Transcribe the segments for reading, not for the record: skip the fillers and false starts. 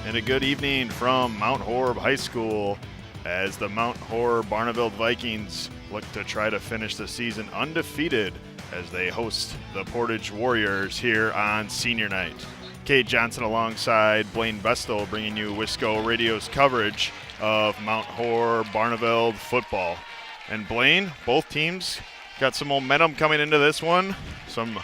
And a good evening from Mount Horeb High School as the Mount Horeb Barneveld Vikings look to try to finish the season undefeated as they host the Portage Warriors here on senior night. Kate Johnson alongside Blaine Bestel bringing you Wisco Radio's coverage of Mount Horeb Barneveld Football. And Blaine, both teams got some momentum coming into this one. Some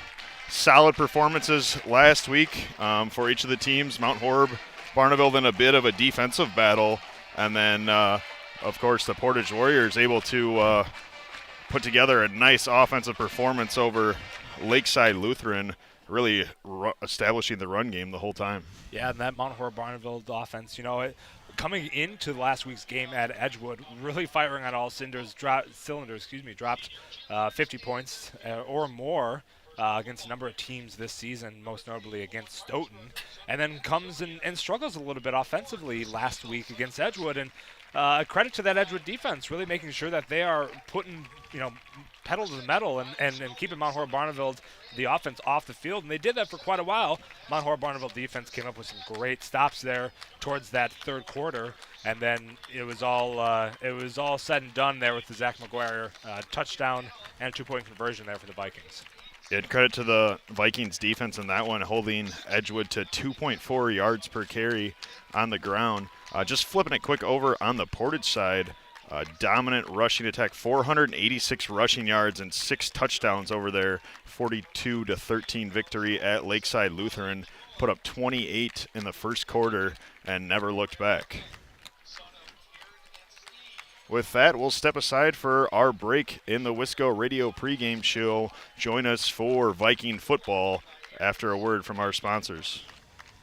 solid performances last week for each of the teams. Mount Horeb Barneveld in a bit of a defensive battle. And then, of course, the Portage Warriors able to put together a nice offensive performance over Lakeside Lutheran, really establishing the run game the whole time. Yeah, and that Mount Horeb Barneveld offense, coming into last week's game at Edgewood, really firing on all cylinders, dropped 50 points or more against a number of teams this season, most notably against Stoughton, and then comes and struggles a little bit offensively last week against Edgewood. And credit to that Edgewood defense, really making sure that they are putting, pedal to the metal and keeping Mount Horeb Barneveld, the offense, off the field. And they did that for quite a while. Mount Horeb Barneveld defense came up with some great stops there towards that third quarter. And then it was all said and done there with the Zach McGuire touchdown and a 2-point conversion there for the Vikings. And credit to the Vikings defense in that one, holding Edgewood to 2.4 yards per carry on the ground. Just flipping it quick over on the Portage side, dominant rushing attack, 486 rushing yards and 6 touchdowns over their 42-13 victory at Lakeside Lutheran. Put up 28 in the first quarter and never looked back. With that, we'll step aside for our break in the Wisco Radio pregame show. Join us for Viking football after a word from our sponsors.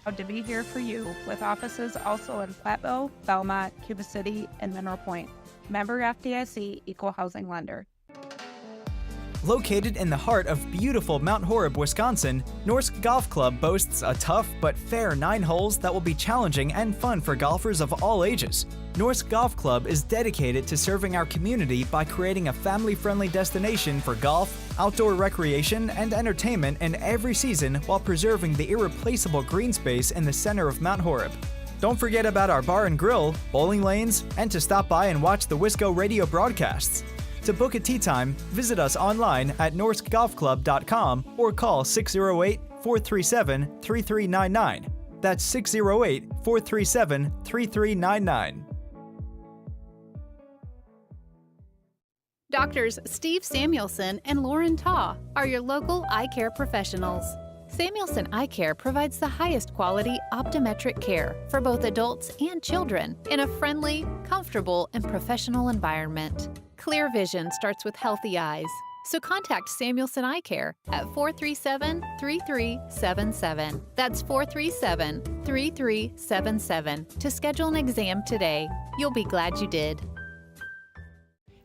Proud to be here for you, with offices also in Platteville, Belmont, Cuba City, and Mineral Point. Member FDIC, Equal Housing Lender. Located in the heart of beautiful Mount Horeb, Wisconsin, Norsk Golf Club boasts a tough but fair 9 holes that will be challenging and fun for golfers of all ages. Norsk Golf Club is dedicated to serving our community by creating a family-friendly destination for golf, outdoor recreation, and entertainment in every season while preserving the irreplaceable green space in the center of Mount Horeb. Don't forget about our bar and grill, bowling lanes, and to stop by and watch the Wisco Radio broadcasts. To book a tee time, visit us online at norskgolfclub.com or call 608-437-3399. That's 608-437-3399. Doctors Steve Samuelson and Lauren Taw are your local eye care professionals. Samuelson Eye Care provides the highest quality optometric care for both adults and children in a friendly, comfortable, and professional environment. Clear vision starts with healthy eyes, so contact Samuelson Eye Care at 437-3377. That's 437-3377 to schedule an exam today. You'll be glad you did.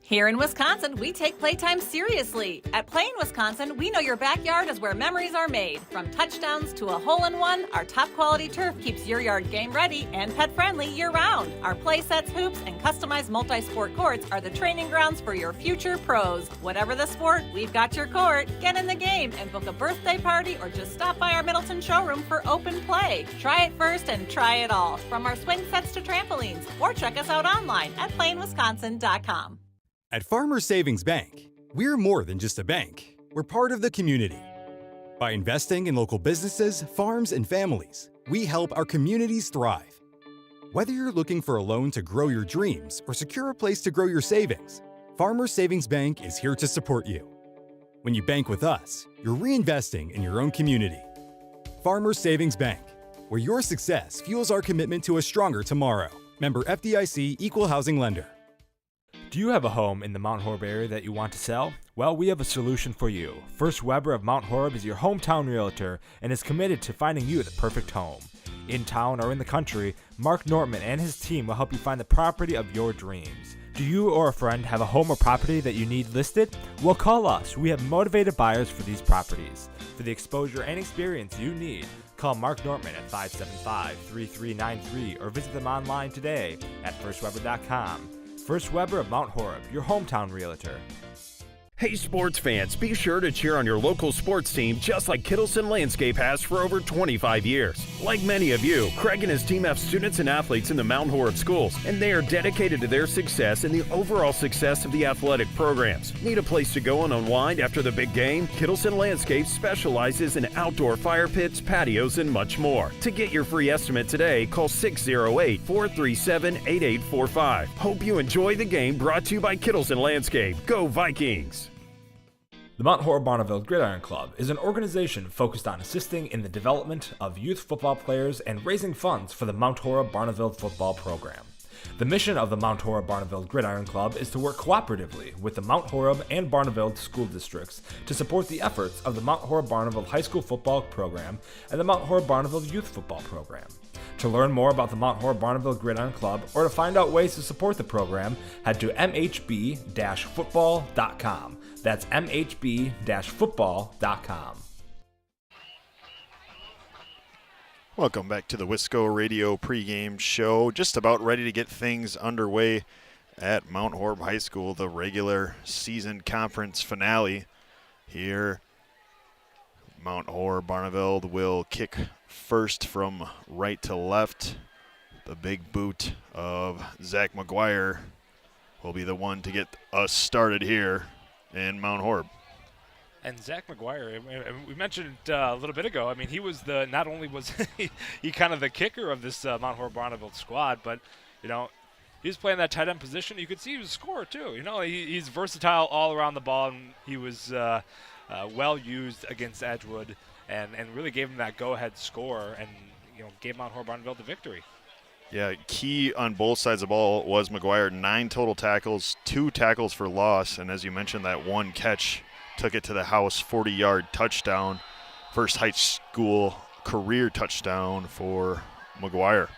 Here in Wisconsin, we take playtime seriously. At Play in Wisconsin, we know your backyard is where memories are made. From touchdowns to a hole-in-one, our top-quality turf keeps your yard game-ready and pet-friendly year-round. Our play sets, hoops, and customized multi-sport courts are the training grounds for your future pros. Whatever the sport, we've got your court. Get in the game and book a birthday party or just stop by our Middleton showroom for open play. Try it first and try it all, from our swing sets to trampolines. Or check us out online at playinwisconsin.com. At Farmers Savings Bank, we're more than just a bank. We're part of the community. By investing in local businesses, farms, and families, we help our communities thrive. Whether you're looking for a loan to grow your dreams or secure a place to grow your savings, Farmers Savings Bank is here to support you. When you bank with us, you're reinvesting in your own community. Farmers Savings Bank, where your success fuels our commitment to a stronger tomorrow. Member FDIC, Equal Housing Lender. Do you have a home in the Mount Horeb area that you want to sell? Well, we have a solution for you. First Weber of Mount Horeb is your hometown realtor and is committed to finding you the perfect home. In town or in the country, Mark Nortman and his team will help you find the property of your dreams. Do you or a friend have a home or property that you need listed? Well, call us. We have motivated buyers for these properties. For the exposure and experience you need, call Mark Nortman at 575-3393 or visit them online today at firstweber.com. First Weber of Mount Horeb, your hometown realtor. Hey sports fans, be sure to cheer on your local sports team just like Kittleson Landscape has for over 25 years. Like many of you, Craig and his team have students and athletes in the Mount Horeb schools, and they are dedicated to their success and the overall success of the athletic programs. Need a place to go and unwind after the big game? Kittleson Landscape specializes in outdoor fire pits, patios, and much more. To get your free estimate today, call 608-437-8845. Hope you enjoy the game, brought to you by Kittleson Landscape. Go Vikings! The Mount Horeb Barneveld Gridiron Club is an organization focused on assisting in the development of youth football players and raising funds for the Mount Horeb Barneveld Football program. The mission of the Mount Horeb Barneveld Gridiron Club is to work cooperatively with the Mount Horeb and Barneveld school districts to support the efforts of the Mount Horeb Barneveld High School football program and the Mount Horeb Barneveld Youth Football program. To learn more about the Mount Horeb Barneveld Gridiron Club or to find out ways to support the program, head to mhb-football.com. That's mhb-football.com. Welcome back to the Wisco Radio pregame show. Just about ready to get things underway at Mount Horeb High School, the regular season conference finale. Here, Mount Horeb Barneveld will kick first from right to left. The big boot of Zach McGuire will be the one to get us started here in Mount Horeb. And Zach McGuire, we mentioned a little bit ago, I mean, he was not only was he kind of the kicker of this Mount Horeb Barneveld squad, but, you know, he was playing that tight end position. You could see he was a scorer, too. You know, he's versatile all around the ball, and he was well used against Edgewood and really gave him that go-ahead score and, you know, gave Mount Horeb Barneveld the victory. Yeah, key on both sides of the ball was McGuire. 9 total tackles, 2 tackles for loss, and as you mentioned, that one catch took it to the house, 40-yard touchdown. First high school career touchdown for McGuire.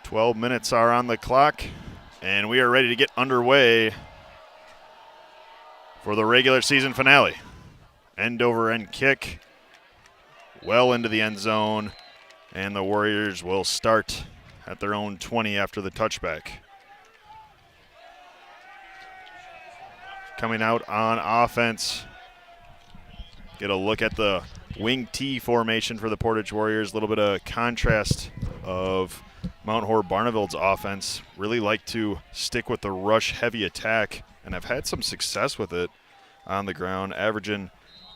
12 minutes are on the clock, and we are ready to get underway for the regular season finale. End-over-end kick, well into the end zone, and the Warriors will start at their own 20 after the touchback. Coming out on offense, get a look at the wing T formation for the Portage Warriors. A little bit of contrast of Mount Horeb Barneveld's offense. Really like to stick with the rush-heavy attack, and have had some success with it on the ground, averaging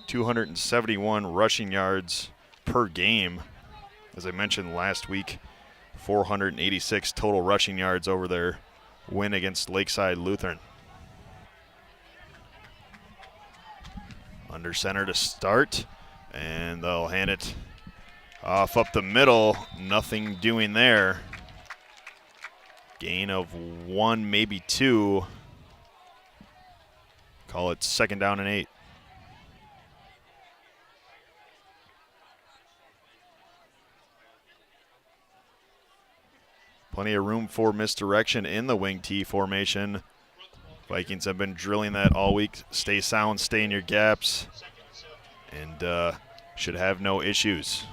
271 rushing yards per game. As I mentioned last week, 486 total rushing yards over their win against Lakeside Lutheran. Under center to start, and they'll hand it off up the middle. Nothing doing there. Gain of 1, maybe 2. Call it 2nd down and 8. Plenty of room for misdirection in the wing T formation. Vikings have been drilling that all week. Stay sound, stay in your gaps, and should have no issues.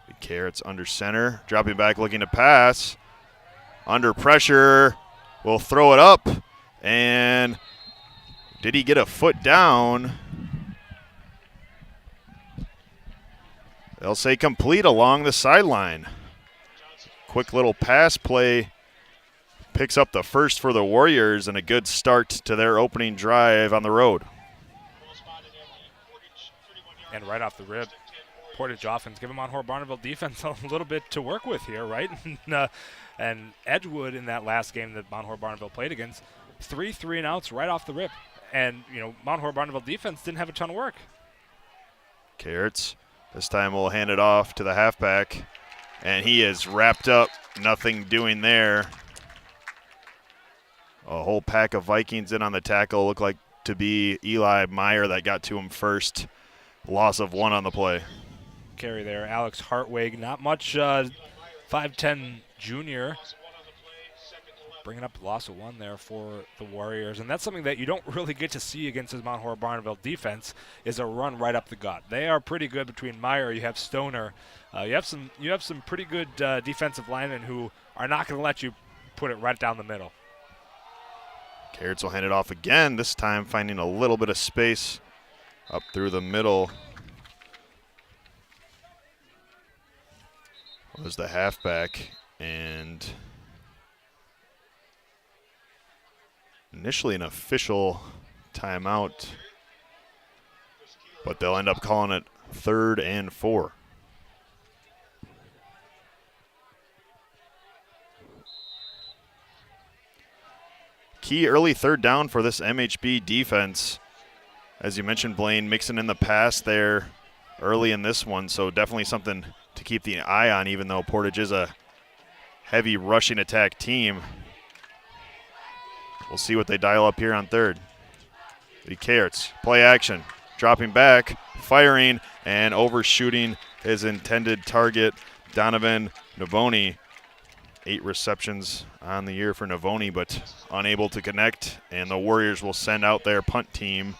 Big Carrots under center, dropping back, looking to pass. Under pressure, will throw it up, and did he get a foot down? They'll say complete along the sideline. Quick little pass play picks up the first for the Warriors, and a good start to their opening drive on the road. And right off the rip, Portage offense giving Mount Horeb Barneveld defense a little bit to work with here, right? And Edgewood in that last game that Mount Horeb Barneveld played against, 3 3-and-outs right off the rip. And, you know, Mount Horeb Barneveld defense didn't have a ton of work. Carrots. This time we'll hand it off to the halfback, and he is wrapped up. Nothing doing there. A whole pack of Vikings in on the tackle. Looked like to be Eli Meyer that got to him first. Loss of 1 on the play. Carry there, Alex Hartwig. Not much 5'10" junior. bringing up the loss of 1 there for the Warriors. And that's something that you don't really get to see against this Mount Horeb Barneveld defense, is a run right up the gut. They are pretty good between Meyer. You have Stoner. You have some pretty good defensive linemen who are not going to let you put it right down the middle. Carrots will hand it off again, this time finding a little bit of space up through the middle. Was the halfback, and initially an official timeout, but they'll end up calling it 3rd and 4. Key early 3rd down for this MHB defense. As you mentioned, Blaine, mixing in the pass there early in this one, so definitely something to keep the eye on, even though Portage is a heavy rushing attack team. We'll see what they dial up here on 3rd. The Carrots, play action, dropping back, firing, and overshooting his intended target, Donovan Navoni. 8 receptions on the year for Navoni, but unable to connect, and the Warriors will send out their punt team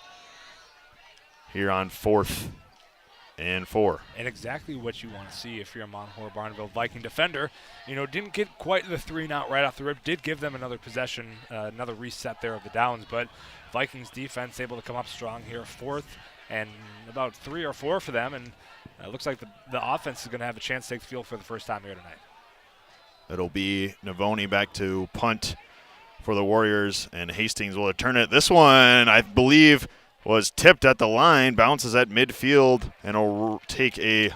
here on 4th and 4. And exactly what you want to see if you're a Mount Horeb Barneveld Viking defender. You know, didn't get quite the 3 and out right off the rip, did give them another possession, another reset there of the downs, but Vikings defense able to come up strong here, 4th and about 3 or 4 for them, and it looks like the offense is going to have a chance to take the field for the first time here tonight. It'll be Navoni back to punt for the Warriors, and Hastings will return it. This one, I believe, was tipped at the line, bounces at midfield, and will take a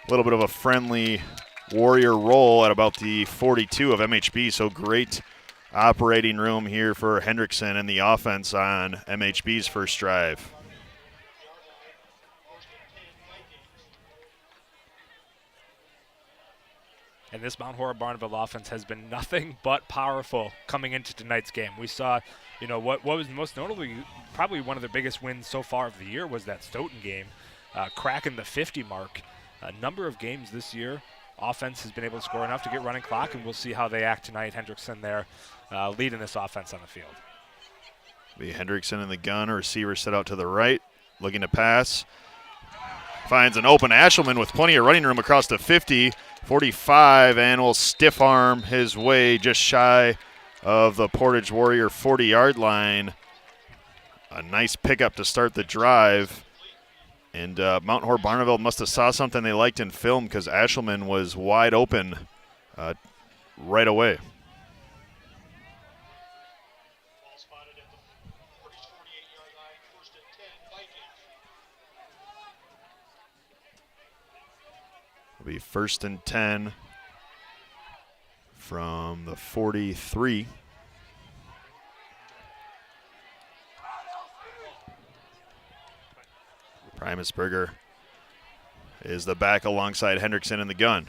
little bit of a friendly Warrior roll at about the 42 of MHB. So great operating room here for Hendrickson and the offense on MHB's first drive. And this Mount Horeb Barneveld offense has been nothing but powerful coming into tonight's game. We saw, you know, what was most notably, probably one of their biggest wins so far of the year was that Stoughton game, cracking the 50 mark. A number of games this year, offense has been able to score enough to get running clock, and we'll see how they act tonight. Hendrickson there leading this offense on the field. Be Hendrickson in the gun, receiver set out to the right, looking to pass. Finds an open Ashelman with plenty of running room across the 50, 45, and will stiff arm his way just shy of the Portage Warrior 40-yard line. A nice pickup to start the drive. And Mount Horeb Barneveld must have saw something they liked in film, because Ashelman was wide open right away. It'll be 1st and 10 from the 43. Primusberger is the back alongside Hendrickson in the gun.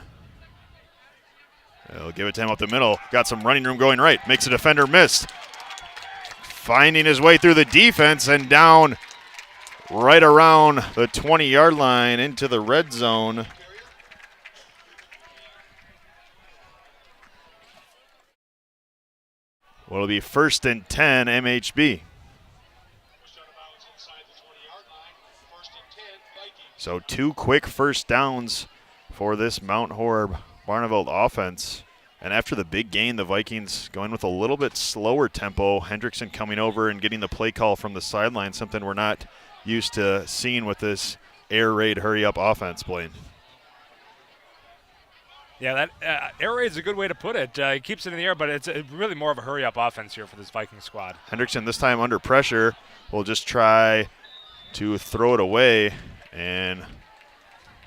They'll give it to him up the middle. Got some running room going right. Makes a defender miss. Finding his way through the defense and down right around the 20-yard line into the red zone. Well, it'll be 1st and 10 MHB. So 2 quick first downs for this Mount Horeb Barneveld offense. And after the big gain, the Vikings going with a little bit slower tempo. Hendrickson coming over and getting the play call from the sideline, something we're not used to seeing with this air raid hurry-up offense, Blaine. Yeah, that air raid is a good way to put it. He keeps it in the air, but it's really more of a hurry-up offense here for this Viking squad. Hendrickson this time under pressure will just try to throw it away, and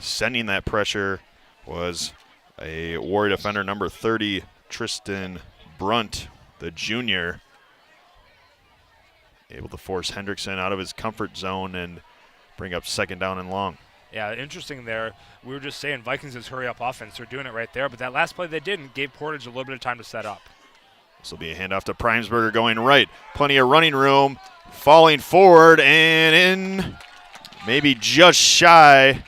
sending that pressure was a Warrior defender number 30, Tristan Brunt, the junior, able to force Hendrickson out of his comfort zone and bring up 2nd down and long. Yeah, interesting there. We were just saying Vikings is hurry-up offense. They're doing it right there, but that last play they didn't gave Portage a little bit of time to set up. This will be a handoff to Primesberger going right. Plenty of running room, falling forward and in, maybe just shy.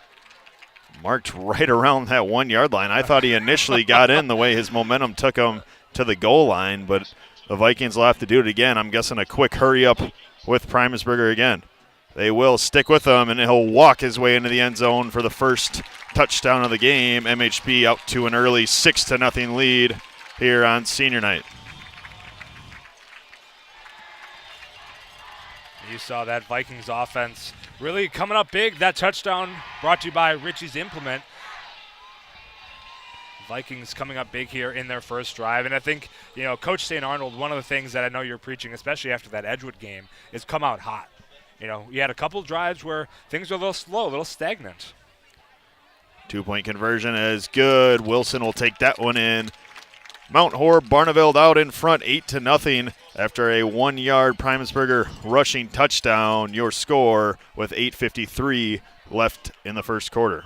Marked right around that 1-yard line. I thought he initially got in the way his momentum took him to the goal line, but the Vikings will have to do it again. I'm guessing a quick hurry up with Primusburger again. They will stick with him, and he'll walk his way into the end zone for the first touchdown of the game. MHB out to an early 6-0 lead here on senior night. You saw that Vikings offense really coming up big. That touchdown brought to you by Richie's Implement. Vikings coming up big here in their first drive. And I think, Coach St. Arnold, one of the things that I know you're preaching, especially after that Edgewood game, is come out hot. You had a couple drives where things were a little slow, a little stagnant. 2-point conversion is good. Wilson will take that one in. Mount Horeb Barneveld out in front 8-0 after a 1-yard Primusburger rushing touchdown. Your score with 8:53 left in the first quarter.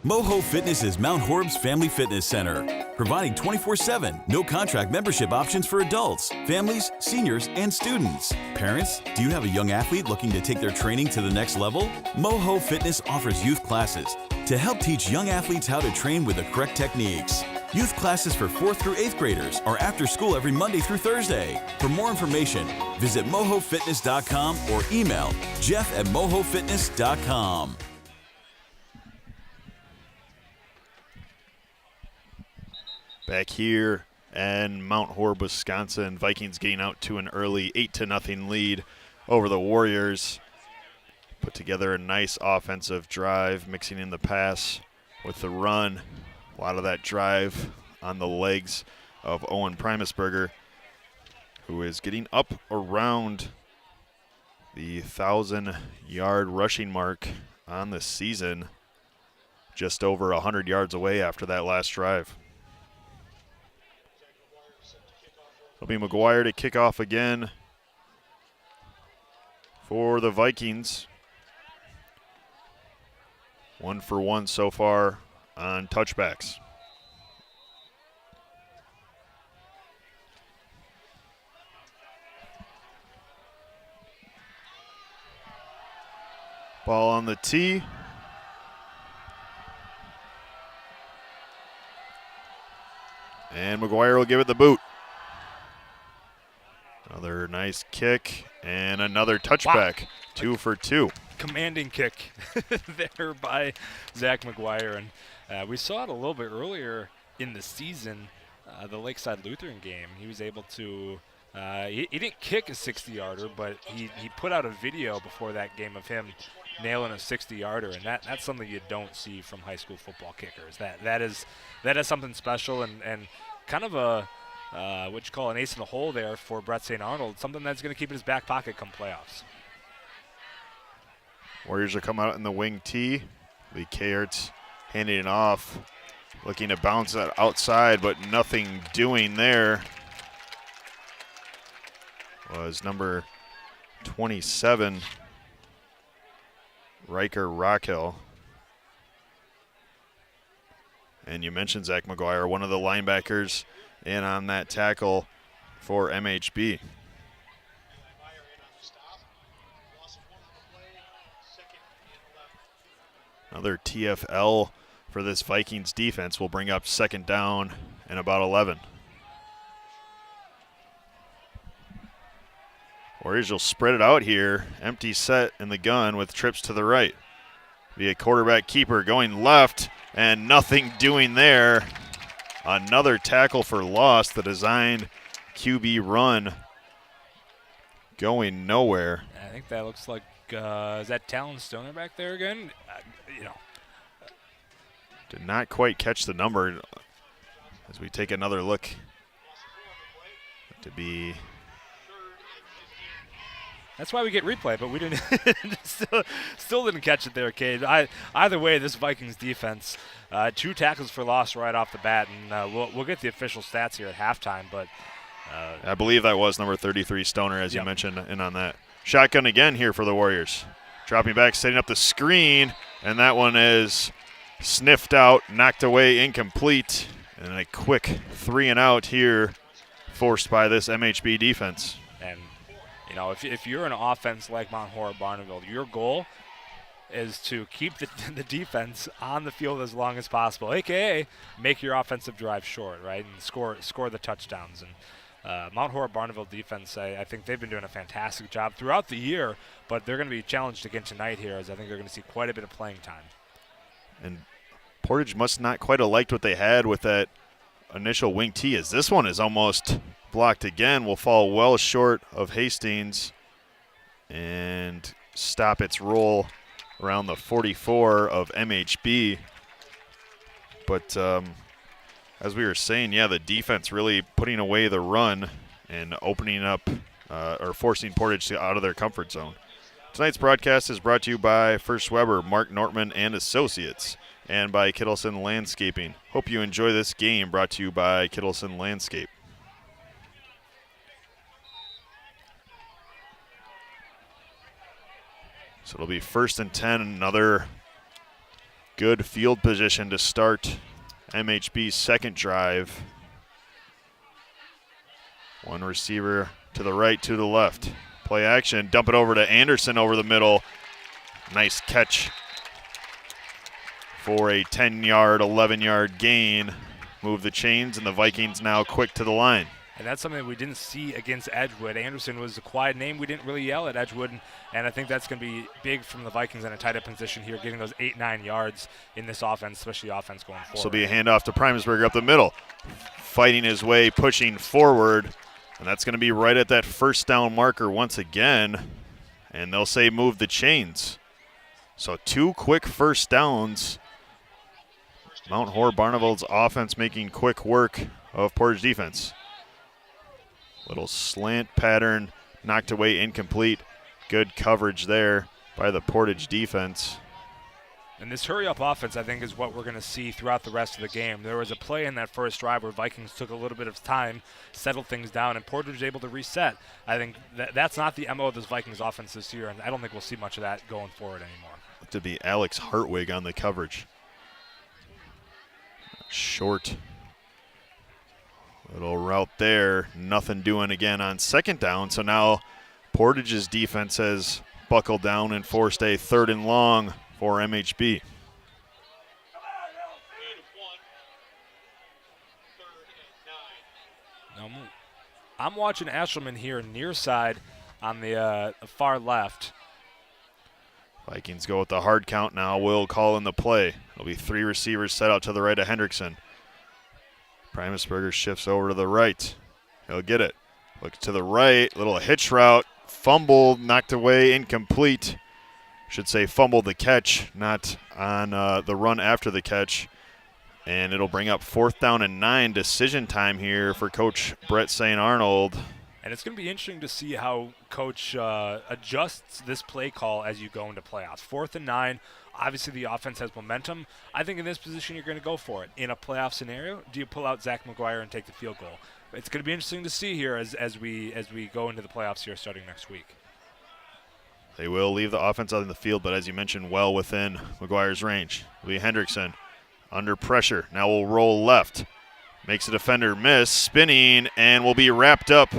Moho Fitness is Mount Horeb's family fitness center, providing 24/7, no-contract membership options for adults, families, seniors, and students. Parents, do you have a young athlete looking to take their training to the next level? Moho Fitness offers youth classes to help teach young athletes how to train with the correct techniques. Youth classes for 4th through 8th graders are after school every Monday through Thursday. For more information, visit mohofitness.com or email jeff@mohofitness.com. Back here in Mount Horeb, Wisconsin, Vikings getting out to an early 8-0 lead over the Warriors. Put together a nice offensive drive, mixing in the pass with the run. A lot of that drive on the legs of Owen Primusburger, who is getting up around the 1,000-yard rushing mark on the season, just over 100 yards away after that last drive. It'll be McGuire to kick off again for the Vikings. 1 for 1 so far on touchbacks. Ball on the tee. And McGuire will give it the boot. Another nice kick and another touchback. Wow. 2 for 2. Commanding kick there by Zach McGuire. And we saw it a little bit earlier in the season, the Lakeside Lutheran game. He was able to, he didn't kick a 60-yarder, but he put out a video before that game of him nailing a 60-yarder, and that's something you don't see from high school football kickers. That is something special and kind of a what you call an ace in the hole there for Brett St. Arnold, something that's going to keep in his back pocket come playoffs. Warriors will come out in the wing tee. Lee Kayerts handing it off, looking to bounce that outside, but nothing doing there. Was number 27, Riker Rockhill. And you mentioned Zach McGuire, one of the linebackers in on that tackle for MHB. Another TFL for this Vikings defense will bring up second down and about 11. Warriors will spread it out here. Empty set in the gun with trips to the right. Be a quarterback keeper going left and nothing doing there. Another tackle for loss. The designed QB run going nowhere. I think that looks like, is that Talon Stoner back there again? Did not quite catch the number as we take another look. To be. That's why we get replay, but we didn't still didn't catch it there, Cade. Either way, this Vikings defense, 2 tackles for loss right off the bat, and we'll get the official stats here at halftime. But I believe that was number 33 Stoner, as you mentioned, in on that. Shotgun again here for the Warriors. Dropping back, setting up the screen, and that one is sniffed out, knocked away, incomplete, and a quick 3-and-out here forced by this MHB defense. And if you're an offense like Mount Horeb Barneveld, your goal is to keep the defense on the field as long as possible, aka make your offensive drive short, right, and score the touchdowns. And Mount Horeb Barneveld defense, I think they've been doing a fantastic job throughout the year, but they're going to be challenged again tonight here, as I think they're going to see quite a bit of playing time. And Portage must not quite have liked what they had with that initial wing tee, as this one is almost blocked again, will fall well short of Hastings and stop its roll around the 44 of MHB. But as we were saying, yeah, the defense really putting away the run and opening up or forcing Portage out of their comfort zone. Tonight's broadcast is brought to you by First Weber, Mark Nortman and Associates, and by Kittleson Landscaping. Hope you enjoy this game, brought to you by Kittleson Landscape. So it'll be 1st and 10, another good field position to start MHB's second drive. One receiver to the right, to the left. Play action, dump it over to Anderson over the middle. Nice catch for a 10-yard, 11-yard gain. Move the chains, and the Vikings now quick to the line. And that's something that we didn't see against Edgewood. Anderson was a quiet name. We didn't really yell at Edgewood, and I think that's going to be big from the Vikings in a tight end position here, getting those 8-9 yards in this offense, especially offense going forward. This will be a handoff to Primesberger up the middle. Fighting his way, pushing forward, and that's going to be right at that first down marker once again, and they'll say move the chains. So 2 quick first downs. Mount Horeb Barneveld's offense making quick work of Portage defense. Little slant pattern, knocked away, incomplete. Good coverage there by the Portage defense. And this hurry-up offense, I think, is what we're going to see throughout the rest of the game. There was a play in that first drive where Vikings took a little bit of time, settled things down, and Portage was able to reset. I think that's not the MO of this Vikings offense this year, and I don't think we'll see much of that going forward anymore. Looked to be Alex Hartwig on the coverage. Short. Little route there, nothing doing again on second down. So now Portage's defense has buckled down and forced a 3rd and long for MHB. Now, I'm watching Ashelman here near side on the far left. Vikings go with the hard count now. Will call in the play. It'll be 3 receivers set out to the right of Hendrickson. Primesberger shifts over to the right. He'll get it. Look to the right. Little hitch route. Fumbled, knocked away, incomplete. Should say fumbled the catch, not on the run after the catch. And it'll bring up 4th down and 9. Decision time here for Coach Brett St. Arnold. And it's going to be interesting to see how Coach adjusts this play call as you go into playoffs. 4th and 9. Obviously, the offense has momentum. I think in this position, you're going to go for it. In a playoff scenario, do you pull out Zach McGuire and take the field goal? It's going to be interesting to see here as we go into the playoffs here starting next week. They will leave the offense out in the field, but as you mentioned, well within McGuire's range. Lee Hendrickson under pressure. Now will roll left. Makes a defender miss, spinning, and will be wrapped up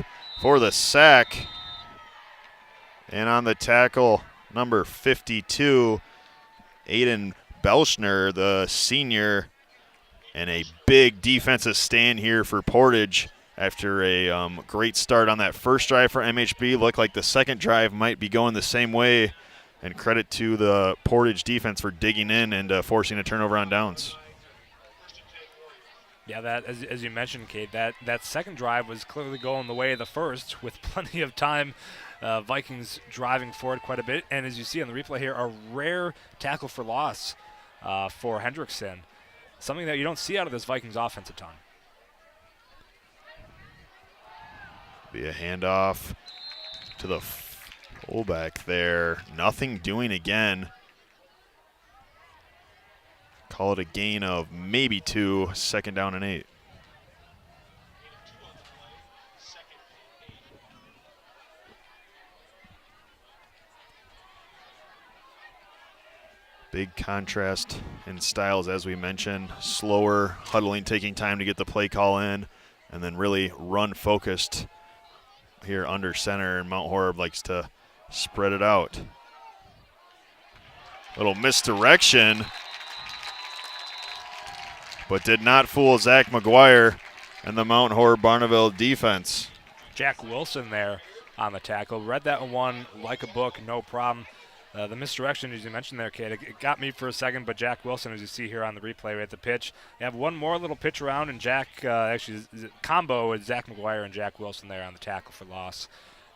for the sack. And on the tackle, number 52, Aiden Belschner, the senior, and a big defensive stand here for Portage after a great start on that first drive for MHB. Looked like the second drive might be going the same way, and credit to the Portage defense for digging in and forcing a turnover on downs. Yeah, that as you mentioned, Kate, that second drive was clearly going the way of the first with plenty of time. Vikings driving forward quite a bit. And as you see on the replay here, a rare tackle for loss for Hendrickson. Something that you don't see out of this Vikings offense a ton. Be a handoff to the fullback there. Nothing doing again. Call it a gain of maybe 2, 2nd down and 8. Big contrast in styles, as we mentioned. Slower, huddling, taking time to get the play call in, and then really run-focused here under center, and Mount Horeb likes to spread it out. Little misdirection, but did not fool Zach McGuire and the Mount Horeb Barneveld defense. Jack Wilson there on the tackle. Read that one like a book, no problem. The misdirection, as you mentioned there, Kate, it got me for a second, but Jack Wilson, as you see here on the replay, right at the pitch. They have one more little pitch around, and Jack, actually, combo with Zach McGuire and Jack Wilson there on the tackle for loss.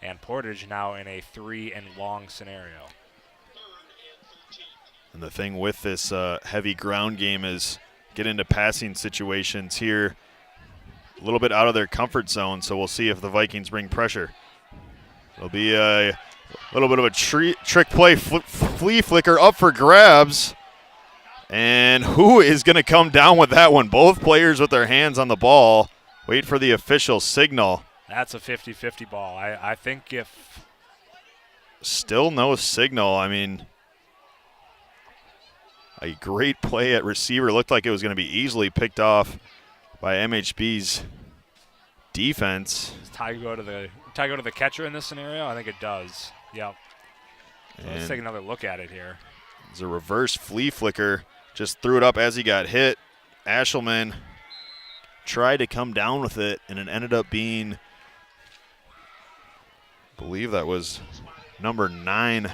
And Portage now in a 3-and-long scenario. And the thing with this heavy ground game is get into passing situations here a little bit out of their comfort zone, so we'll see if the Vikings bring pressure. It'll be a little bit of a trick play, flea flicker up for grabs. And who is going to come down with that one? Both players with their hands on the ball. Wait for the official signal. That's a 50-50 ball. I think if... Still no signal. I mean, a great play at receiver. Looked like it was going to be easily picked off by MHB's defense. Does tie go to the catcher in this scenario? I think it does. Yep. So let's take another look at it here. It's a reverse flea flicker. Just threw it up as he got hit. Ashelman tried to come down with it, and it ended up being, I believe that was number 9,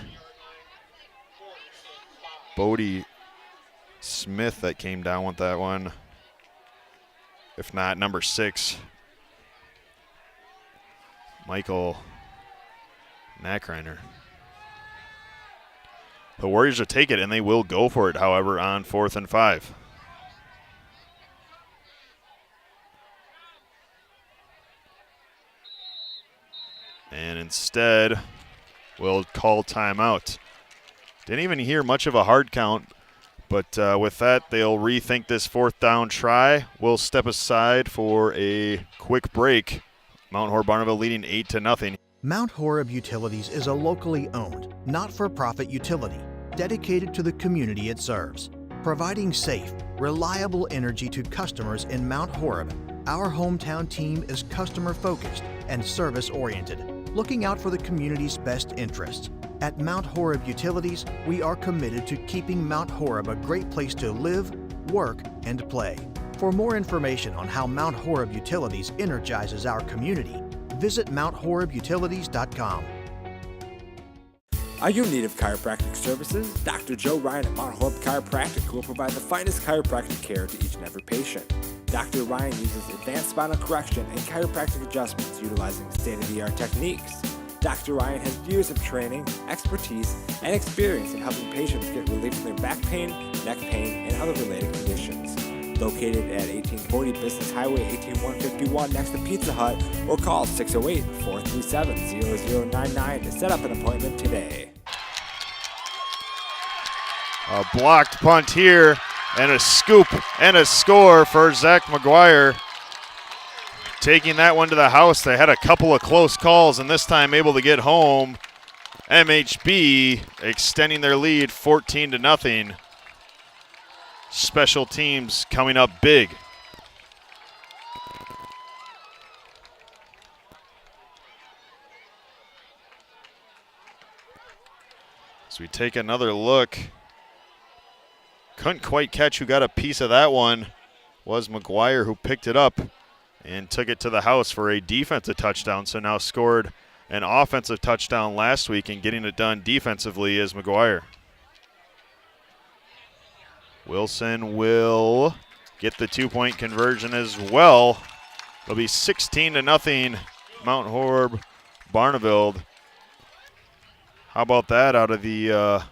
Bodie Smith, that came down with that one. If not, number 6, Michael Nackreiner. The Warriors will take it, and they will go for it, however, on 4th and 5. And instead, we'll call timeout. Didn't even hear much of a hard count, but with that, they'll rethink this 4th down try. We'll step aside for a quick break. Mount Horeb Barneveld leading 8-0. Mount Horeb Utilities is a locally owned, not-for-profit utility dedicated to the community it serves, providing safe, reliable energy to customers in Mount Horeb. Our hometown team is customer-focused and service-oriented, looking out for the community's best interests. At Mount Horeb Utilities, we are committed to keeping Mount Horeb a great place to live, work, and play. For more information on how Mount Horeb Utilities energizes our community, visit MountHorebUtilities.com. Are you in need of chiropractic services? Dr. Joe Ryan at Mount Horeb Chiropractic will provide the finest chiropractic care to each and every patient. Dr. Ryan uses advanced spinal correction and chiropractic adjustments utilizing state-of-the-art techniques. Dr. Ryan has years of training, expertise, and experience in helping patients get relief from their back pain, neck pain, and other related conditions. Located at 1840 Business Highway 18151 next to Pizza Hut, or call 608-437-0099 to set up an appointment today. A blocked punt here, and a scoop and a score for Zach McGuire. Taking that one to the house. They had a couple of close calls, and this time able to get home. MHB extending their lead 14-0. Special teams coming up big. So we take another look. Couldn't quite catch who got a piece of that one. Was McGuire, who picked it up and took it to the house for a defensive touchdown. So now scored an offensive touchdown last week, and getting it done defensively is McGuire. Wilson will get the 2-point conversion as well. It'll be 16-0 Mount Horeb Barneveld. How about that out of the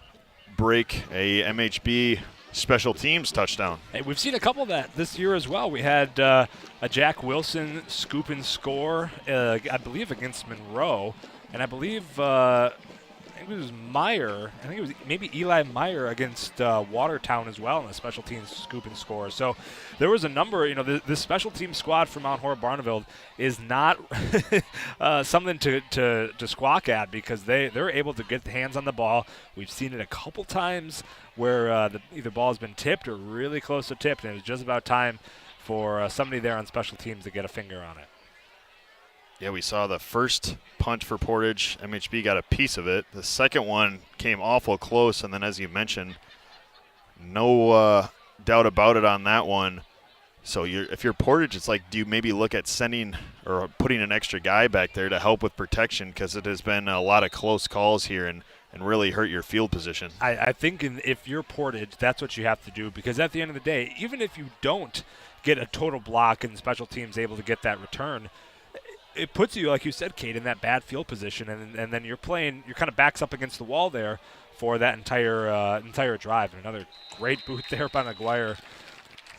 break, a MHB special teams touchdown. Hey, we've seen a couple of that this year as well. We had a Jack Wilson scoop and score, I believe, against Monroe. And I believe it was Meyer. I think it was maybe Eli Meyer against Watertown as well in the special teams scoop and score. So there was a number, this special team squad for Mount Horeb Barneveld is not something to squawk at, because they're able to get the hands on the ball. We've seen it a couple times where either ball has been tipped or really close to tipped, and it was just about time for somebody there on special teams to get a finger on it. Yeah, we saw the first punt for Portage. MHB got a piece of it. The second one came awful close, and then as you mentioned, no doubt about it on that one. So if you're Portage, it's like, do you maybe look at sending or putting an extra guy back there to help with protection, because it has been a lot of close calls here and really hurt your field position. I think if you're Portage, that's what you have to do, because at the end of the day, even if you don't get a total block and special teams able to get that return, it puts you, like you said, Kate, in that bad field position, and then you're kind of backs up against the wall there for that entire drive. And another great boot there by McGuire.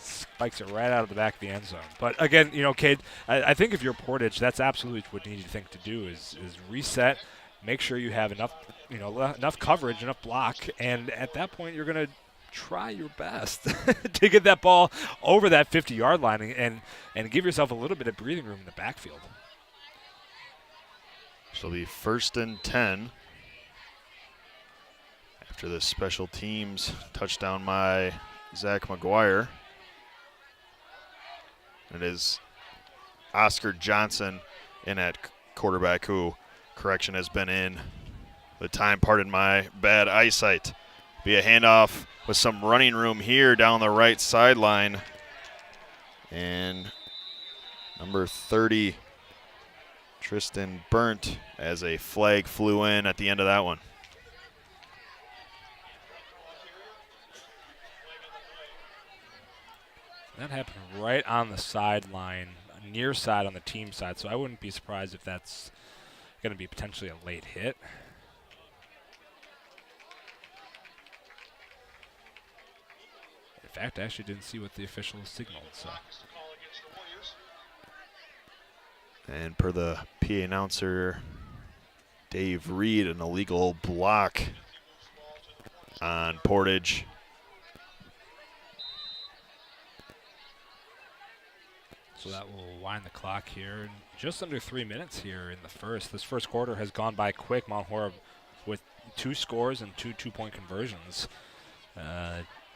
Spikes it right out of the back of the end zone. But again, Kate, I think if you're Portage, that's absolutely what you need to think to do is reset, make sure you have enough coverage, enough block, and at that point you're going to try your best to get that ball over that 50-yard line and give yourself a little bit of breathing room in the backfield. So it'll be 1st and 10 after the special teams touchdown by Zach McGuire. It is Oscar Johnson in at quarterback, who, correction, has been in the time, pardon my bad eyesight. Be a handoff with some running room here down the right sideline. And number 30, Tristan Burnt, as a flag flew in at the end of that one. That happened right on the sideline, near side on the team side, so I wouldn't be surprised if that's going to be potentially a late hit. In fact, I actually didn't see what the official signaled. So. And per the PA announcer, Dave Reed, an illegal block on Portage. So that will wind the clock here. Just under 3 minutes here in the first. This first quarter has gone by quick. Mount Horeb with 2 scores and 2 two-point conversions.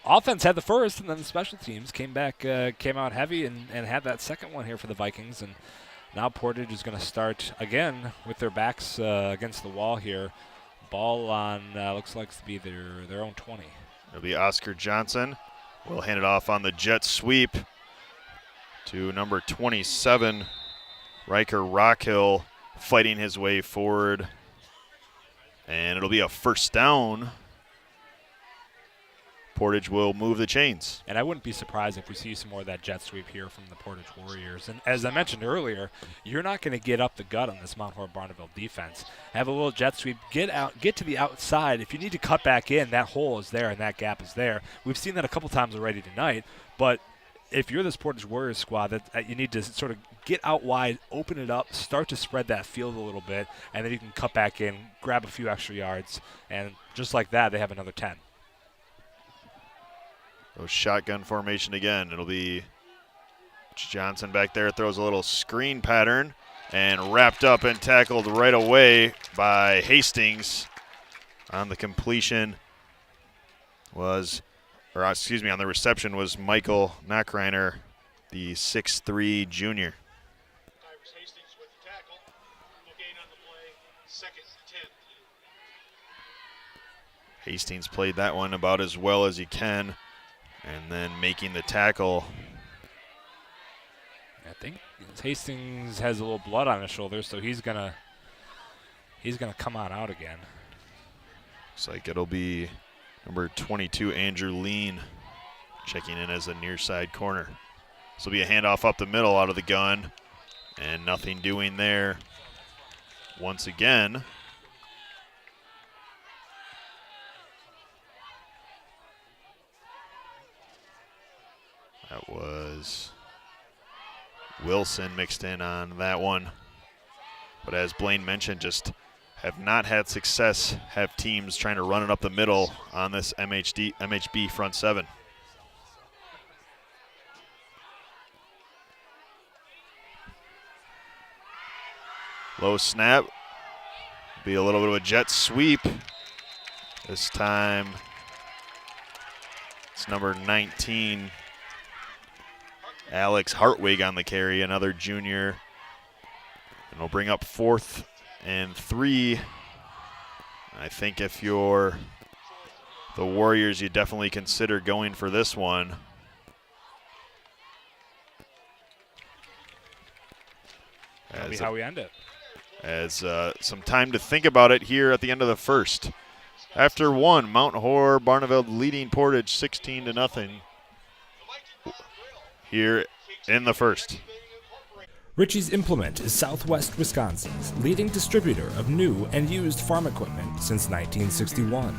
Offense had the first, and then the special teams came out heavy and had that second one here for the Vikings. And now Portage is going to start again with their backs against the wall here. Ball on looks like to be their own 20. It'll be Oscar Johnson. We'll hand it off on the jet sweep to number 27, Riker Rockhill, fighting his way forward. And it'll be a first down. Portage will move the chains. And I wouldn't be surprised if we see some more of that jet sweep here from the Portage Warriors. And as I mentioned earlier, you're not going to get up the gut on this Mount Horeb Barneveld defense. Have a little jet sweep, get to the outside. If you need to cut back in, that hole is there and that gap is there. We've seen that a couple times already tonight, but if you're this Portage Warriors squad, that you need to sort of get out wide, open it up, start to spread that field a little bit, and then you can cut back in, grab a few extra yards, and just like that, they have another 10. So shotgun formation again. It'll be Johnson back there, throws a little screen pattern, and wrapped up and tackled right away by Hastings. On the completion on the reception was Michael Nackreiner, the 6'3" junior. Hastings played that one about as well as he can, and then making the tackle. I think Hastings has a little blood on his shoulder, so he's gonna come on out again. Looks like it'll be number 22, Andrew Lean, checking in as a near side corner. This will be a handoff up the middle out of the gun, and nothing doing there once again. That was Wilson mixed in on that one. But as Blaine mentioned, just have not had success, have teams trying to run it up the middle on this MHB front seven. Low snap. Be a little bit of a jet sweep. This time it's number 19, Alex Hartwig on the carry, another junior And we'll bring up 4th and 3. I think if you're the Warriors, you definitely consider going for this one. That'll be how we end it. As some time to think about it here at the end of the first. After one, Mount Horeb Barneveld leading Portage 16-0 here in the first. Ritchie's Implement is Southwest Wisconsin's leading distributor of new and used farm equipment since 1961.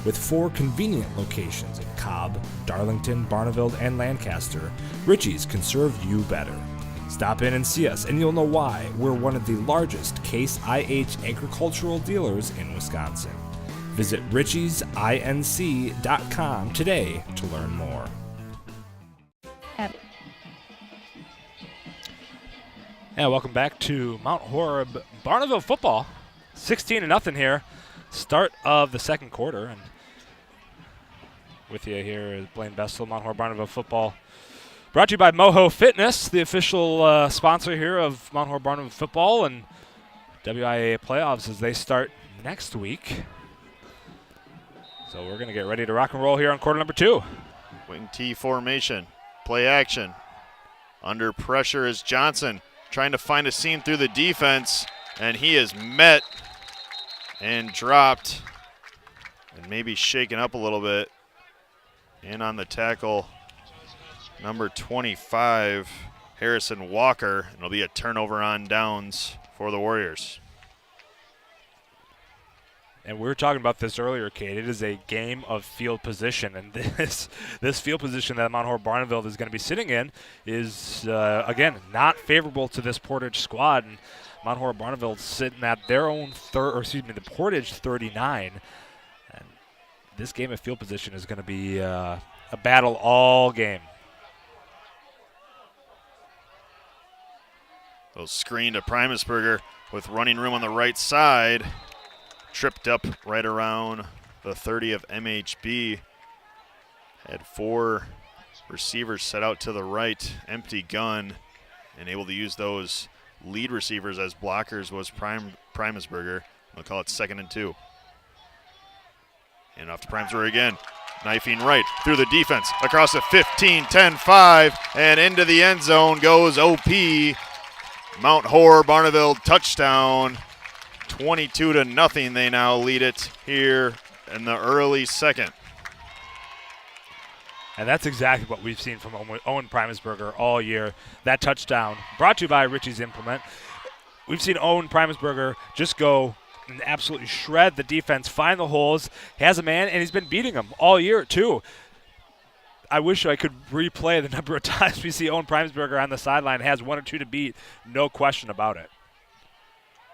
With 4 convenient locations in Cobb, Darlington, Barneveld, and Lancaster, Ritchie's can serve you better. Stop in and see us, and you'll know why we're one of the largest Case IH agricultural dealers in Wisconsin. Visit ritchiesinc.com today to learn more. And welcome back to Mount Horeb Barneveld Football. 16-0 here. Start of the second quarter. And with you here is Blaine Bessel, Mount Horeb Barneveld Football. Brought to you by Moho Fitness, the official sponsor here of Mount Horeb Barneveld Football and WIAA playoffs as they start next week. So we're going to get ready to rock and roll here on quarter number 2. Wing T formation. Play action. Under pressure is Johnson trying to find a seam through the defense, and he is met and dropped and maybe shaken up a little bit. In on the tackle, number 25, Harrison Walker. It'll be a turnover on downs for the Warriors. And we were talking about this earlier, Kate. It is a game of field position, and this field position that Mount Horeb Barneveld is going to be sitting in is, again, not favorable to this Portage squad. And Mount Horeb Barneveld sitting at their own the Portage 39. And this game of field position is going to be a battle all game. They'll screen to Primusberger with running room on the right side. Tripped up right around the 30 of MHB. Had 4 receivers set out to the right, empty gun, and able to use those lead receivers as blockers was Primusberger. They'll call it 2nd and 2. And off to Primusberger again. Knifing right through the defense, across the 15, 10, 5, and into the end zone goes OP. Mount Horeb Barneveld touchdown. 22-0, they now lead it here in the early second. And that's exactly what we've seen from Owen Primusberger all year. That touchdown brought to you by Ritchie's Implement. We've seen Owen Primusberger just go and absolutely shred the defense, find the holes, has a man, and he's been beating them all year too. I wish I could replay the number of times we see Owen Primusberger on the sideline. Has 1 or 2 to beat, no question about it.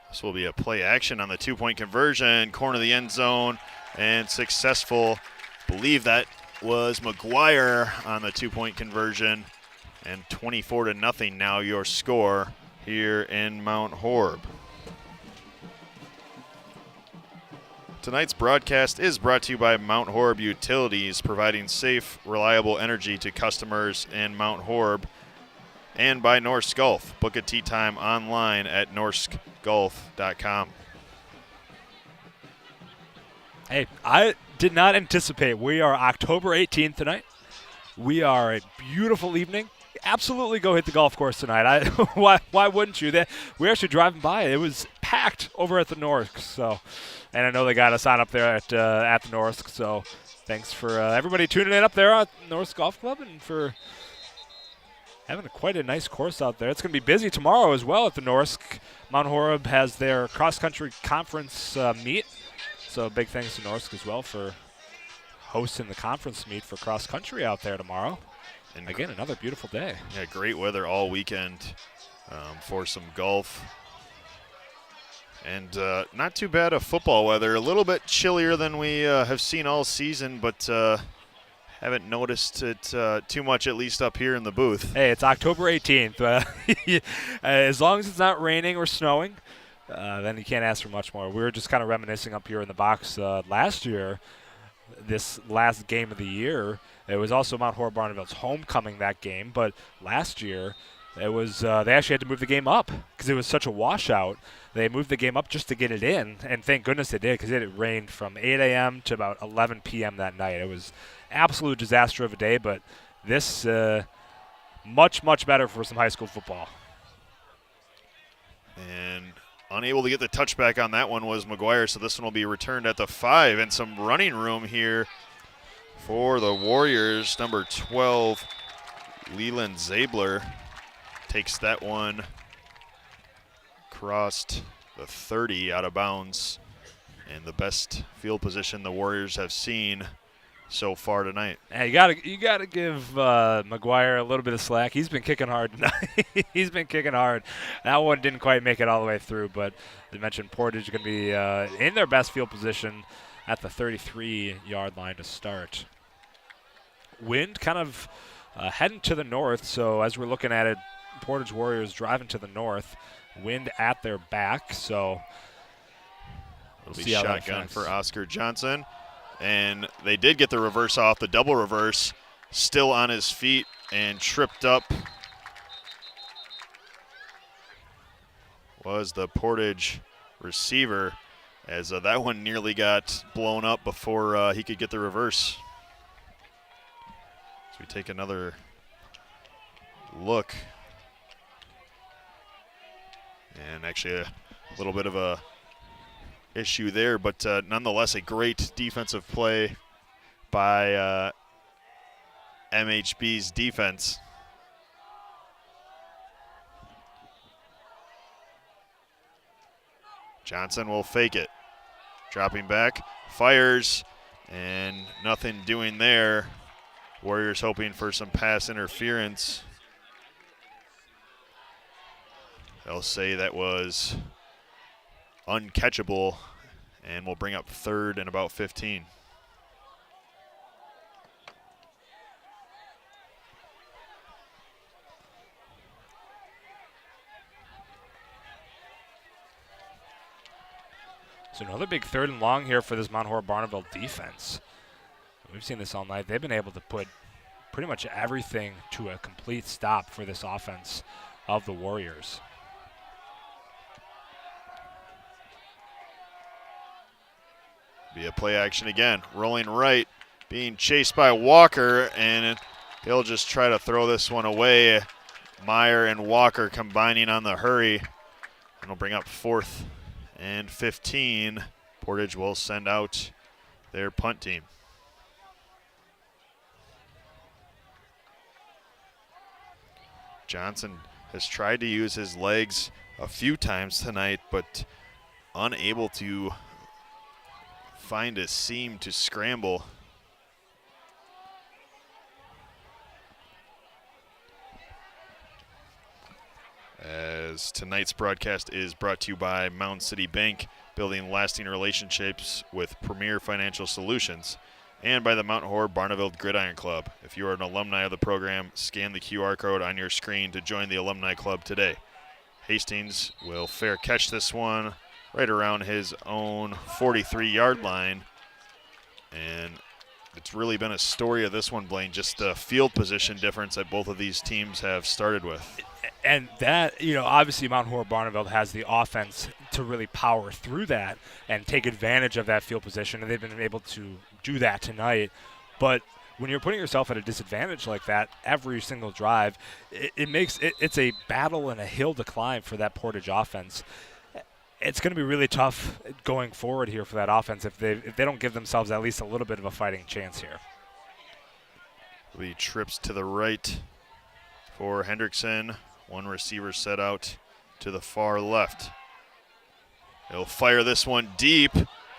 This will be a play action on the 2-point conversion, corner of the end zone, and successful. Believe that was McGuire on the 2-point conversion, and 24-0 now your score here in Mount Horeb. Tonight's broadcast is brought to you by Mount Horeb Utilities, providing safe, reliable energy to customers in Mount Horeb, and by Norsk Golf. Book a tee time online at norskgolf.com. Hey, I did not anticipate. We are October 18th tonight. We are a beautiful evening. Absolutely go hit the golf course tonight. Why wouldn't you? We're actually driving by. It was packed over at the Norsk. So, and I know they got us on up there at the Norsk. So thanks for everybody tuning in up there at Norsk Golf Club and for having quite a nice course out there. It's going to be busy tomorrow as well at the Norsk. Mount Horeb has their cross-country conference meet. So big thanks to Norsk as well for hosting the conference meet for cross-country out there tomorrow. And again, another beautiful day. Yeah, great weather all weekend for some golf. And not too bad of football weather. A little bit chillier than we have seen all season, but haven't noticed it too much, at least up here in the booth. Hey, it's October 18th. As long as it's not raining or snowing, then you can't ask for much more. We were just kind of reminiscing up here in the box last year, this last game of the year. It was also Mount Horeb Barneveld's homecoming that game, but last year It was they actually had to move the game up because it was such a washout. They moved the game up just to get it in, and thank goodness they did because it had rained from 8 a.m. to about 11 p.m. that night. It was absolute disaster of a day, but this much, much better for some high school football. And unable to get the touchback on that one was McGuire, so this one will be returned at the 5. And some running room here for the Warriors. Number 12, Leland Zabler, takes that one crossed the 30 out of bounds, and the best field position the Warriors have seen so far tonight. Yeah, you gotta give McGuire a little bit of slack. He's been kicking hard tonight. He's been kicking hard. That one didn't quite make it all the way through, but as I mentioned, Portage is going to be in their best field position at the 33-yard line to start. Wind kind of heading to the north, so as we're looking at it, Portage Warriors driving to the north. Wind at their back, so it'll be shotgun for Oscar Johnson. And they did get the reverse off, the double reverse, still on his feet and tripped up was the Portage receiver, as that one nearly got blown up before he could get the reverse. So we take another look. And actually a little bit of a issue there, but nonetheless a great defensive play by MHB's defense. Johnson will fake it. Dropping back, fires, and nothing doing there. Warriors hoping for some pass interference. They'll say that was uncatchable, and we'll bring up 3rd and about 15. So another big 3rd and long here for this Mount Horeb Barneveld defense. We've seen this all night. They've been able to put pretty much everything to a complete stop for this offense of the Warriors. Be a play action again. Rolling right, being chased by Walker, and he'll just try to throw this one away. Meyer and Walker combining on the hurry. And we'll bring up 4th and 15. Portage will send out their punt team. Johnson has tried to use his legs a few times tonight, but unable to find a seam to scramble. As tonight's broadcast is brought to you by Mound City Bank, building lasting relationships with premier financial solutions, and by the Mount Horeb Barneveld Gridiron Club. If you are an alumni of the program, scan the QR code on your screen to join the alumni club today. Hastings will fair catch this one right around his own 43-yard line. And it's really been a story of this one, Blaine, just the field position difference that both of these teams have started with. And that, obviously Mount Horeb Barneveld has the offense to really power through that and take advantage of that field position, and they've been able to do that tonight. But when you're putting yourself at a disadvantage like that every single drive, it's a battle and a hill to climb for that Portage offense. It's going to be really tough going forward here for that offense if they don't give themselves at least a little bit of a fighting chance here. Lee trips to the right for Hendrickson. One receiver set out to the far left. He'll fire this one deep,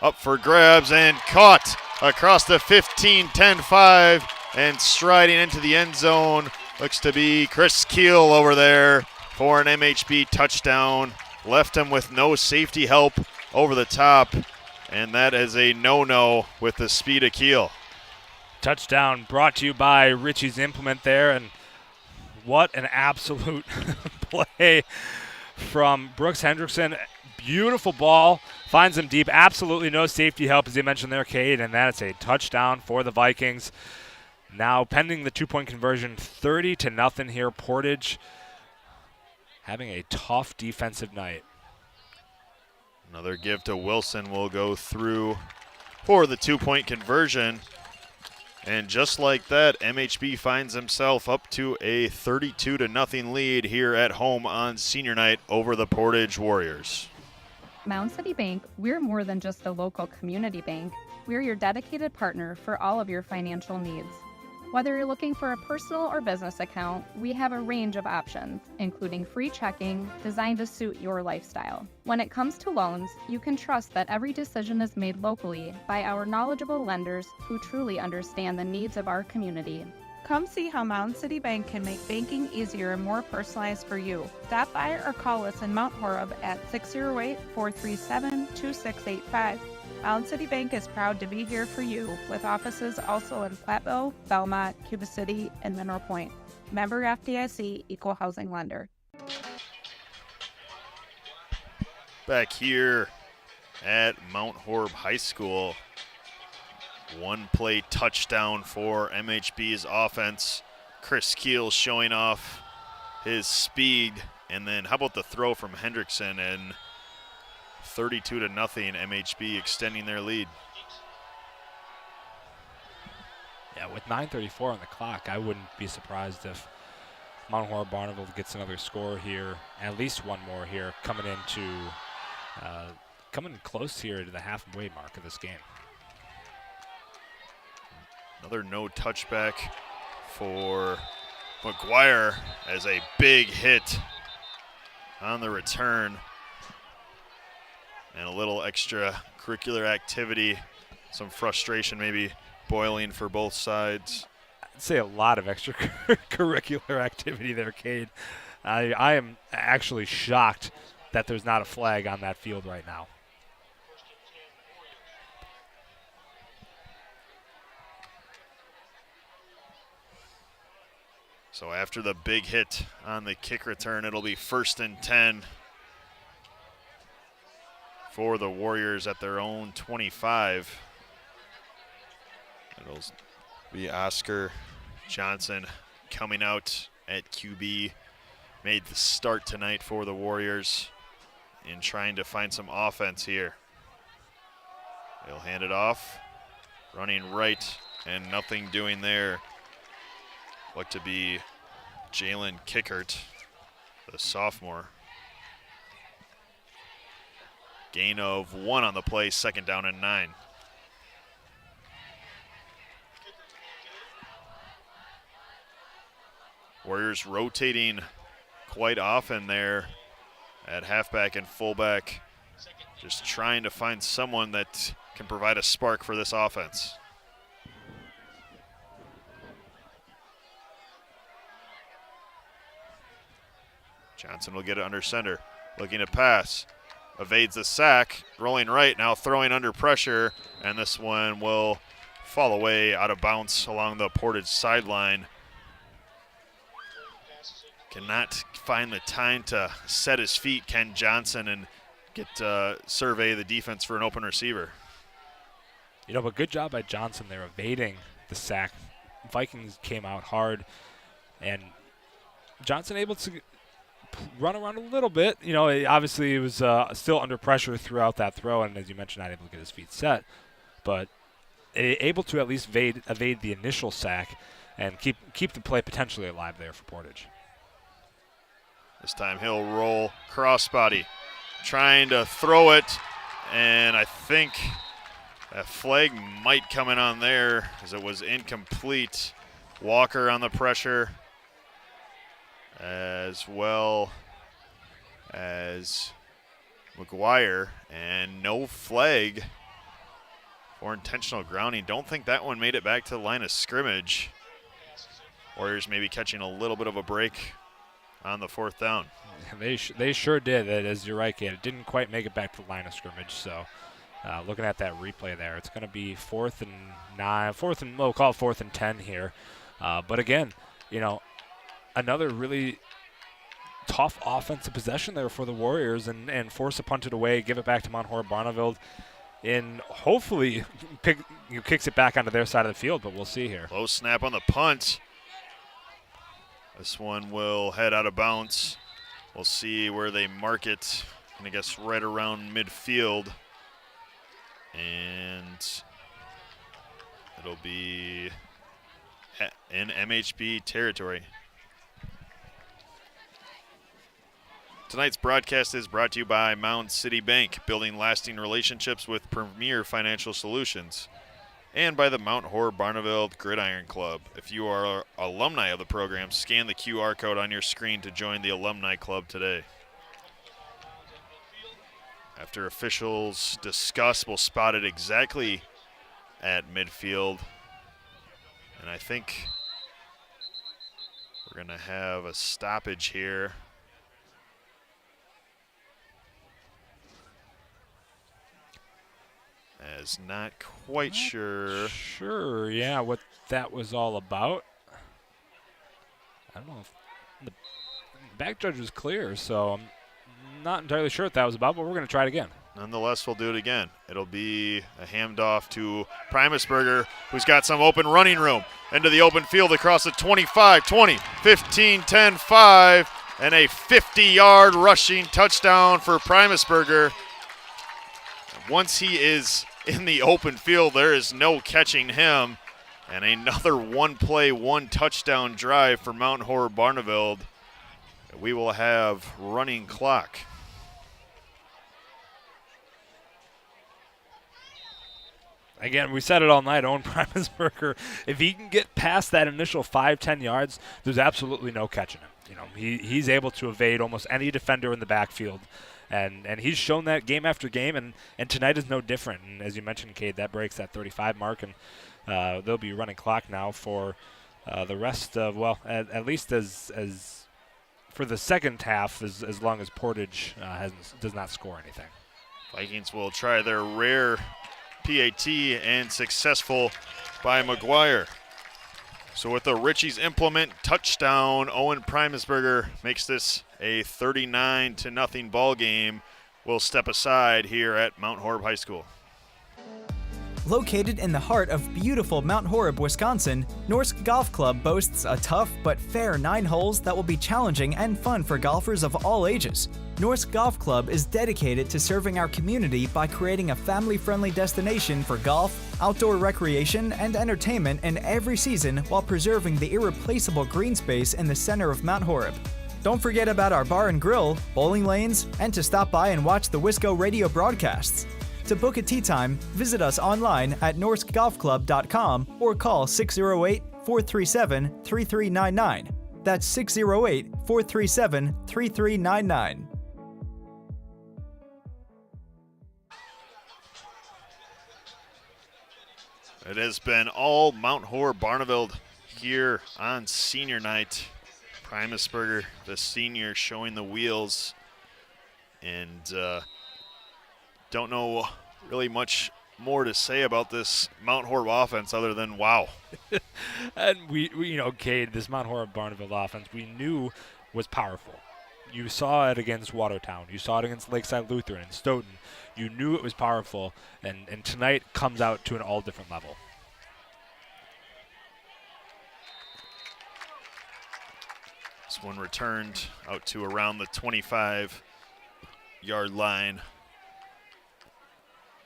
up for grabs, and caught across the 15, 10, 5, and striding into the end zone. Looks to be Chris Keel over there for an MHB touchdown. Left him with no safety help over the top, and that is a no-no with the speed of Keel. Touchdown brought to you by Richie's Implement there, and what an absolute play from Brooks Hendrickson. Beautiful ball, finds him deep, absolutely no safety help, as you mentioned there, Cade, and that's a touchdown for the Vikings. Now pending the 2-point conversion, 30-0 here. Portage having a tough defensive night. Another give to Wilson will go through for the 2-point conversion. And just like that, MHB finds himself up to a 32-0 lead here at home on senior night over the Portage Warriors. Mound City Bank, we're more than just a local community bank. We're your dedicated partner for all of your financial needs. Whether you're looking for a personal or business account, we have a range of options, including free checking designed to suit your lifestyle. When it comes to loans, you can trust that every decision is made locally by our knowledgeable lenders who truly understand the needs of our community. Come see how Mound City Bank can make banking easier and more personalized for you. Stop by or call us in Mount Horeb at 608-437-2685. Mound City Bank is proud to be here for you, with offices also in Platteville, Belmont, Cuba City, and Mineral Point. Member FDIC, Equal Housing Lender. Back here at Mount Horeb High School, one play touchdown for MHB's offense. Chris Keel showing off his speed, and then how about the throw from Hendrickson, and 32-0, MHB extending their lead. Yeah, with 9:34 on the clock, I wouldn't be surprised if Mount Horeb Barneveld gets another score here, at least one more here, coming close here to the halfway mark of this game. Another no touchback for McGuire as a big hit on the return. And a little extra curricular activity, some frustration maybe boiling for both sides. I'd say a lot of extracurricular activity there, Cade. I am actually shocked that there's not a flag on that field right now. So after the big hit on the kick return, it'll be 1st and 10 for the Warriors at their own 25. It'll be Oscar Johnson coming out at QB. Made the start tonight for the Warriors in trying to find some offense here. They'll hand it off, running right, and nothing doing there. Look to be Jalen Kickert, the sophomore. Gain of 1 on the play, 2nd down and 9. Warriors rotating quite often there at halfback and fullback, just trying to find someone that can provide a spark for this offense. Johnson will get it under center, looking to pass. Evades the sack, rolling right, now throwing under pressure, and this one will fall away out of bounds along the Portage sideline. Cannot find the time to set his feet, Ken Johnson, and get survey the defense for an open receiver. You know, but good job by Johnson there evading the sack. Vikings came out hard, and Johnson able to run around a little bit. You know, obviously he was still under pressure throughout that throw, and as you mentioned, not able to get his feet set, but able to at least evade the initial sack and keep the play potentially alive there for Portage. This time he'll roll crossbody, trying to throw it, and I think a flag might come in on there as it was incomplete. Walker on the pressure, as well as McGuire, and no flag for intentional grounding. Don't think that one made it back to the line of scrimmage. Warriors maybe catching a little bit of a break on the 4th down. They sure did. As you're right, Kate, it didn't quite make it back to the line of scrimmage. So looking at that replay there, it's going to be 4th and 9, we'll call it 4th and 10 here. But again, you know, another really tough offensive possession there for the Warriors, and force a punt it away, give it back to Mount Horeb Barneveld, and hopefully kicks it back onto their side of the field, but we'll see here. Low snap on the punt. This one will head out of bounds We'll see where they mark it. And I guess right around midfield. And it'll be in MHB territory. Tonight's broadcast is brought to you by Mound City Bank, building lasting relationships with premier financial solutions. And by the Mount Horeb Barneveld Gridiron Club. If you are alumni of the program, scan the QR code on your screen to join the alumni club today. After officials discuss, we'll spot it exactly at midfield. And I think we're going to have a stoppage here. As not quite sure. Sure, yeah, what that was all about. I don't know if the back judge was clear, so I'm not entirely sure what that was about, but we're going to try it again. Nonetheless, we'll do it again. It'll be a handoff to Primusberger, who's got some open running room. Into the open field across the 25, 20, 15, 10, 5, and a 50-yard rushing touchdown for Primusberger. Once he is in the open field, there is no catching him. And another one-play, one-touchdown drive for Mount Horeb Barneveld. We will have running clock. Again, we said it all night, Owen Primusberger, if he can get past that initial 5-10 yards, there's absolutely no catching him. You know, he's able to evade almost any defender in the backfield. And he's shown that game after game, and tonight is no different. And as you mentioned, Cade, that breaks that 35 mark, and they'll be running clock now for the rest of, well, at least as for the second half, as long as Portage does not score anything. Vikings will try their rare PAT and successful by McGuire. So with the Ritchie's implement touchdown, Owen Primusberger makes this a 39-0 ball game. We'll step aside here at Mount Horeb High School. Located in the heart of beautiful Mount Horeb, Wisconsin, Norsk Golf Club boasts a tough but fair 9 holes that will be challenging and fun for golfers of all ages. Norsk Golf Club is dedicated to serving our community by creating a family-friendly destination for golf, outdoor recreation, and entertainment in every season while preserving the irreplaceable green space in the center of Mount Horeb. Don't forget about our bar and grill, bowling lanes, and to stop by and watch the Wisco Radio broadcasts. To book a tee time, visit us online at norskgolfclub.com or call 608-437-3399. That's 608-437-3399. It has been all Mount Horeb Barneveld here on senior night. Primusberger, the senior, showing the wheels. And don't know really much more to say about this Mount Horeb offense other than wow. And we you know, Cade, this Mount Horeb Barneveld offense we knew was powerful. You saw it against Watertown. You saw it against Lakeside Lutheran and Stoughton. You knew it was powerful, and tonight comes out to an all different level. This one returned out to around the 25-yard line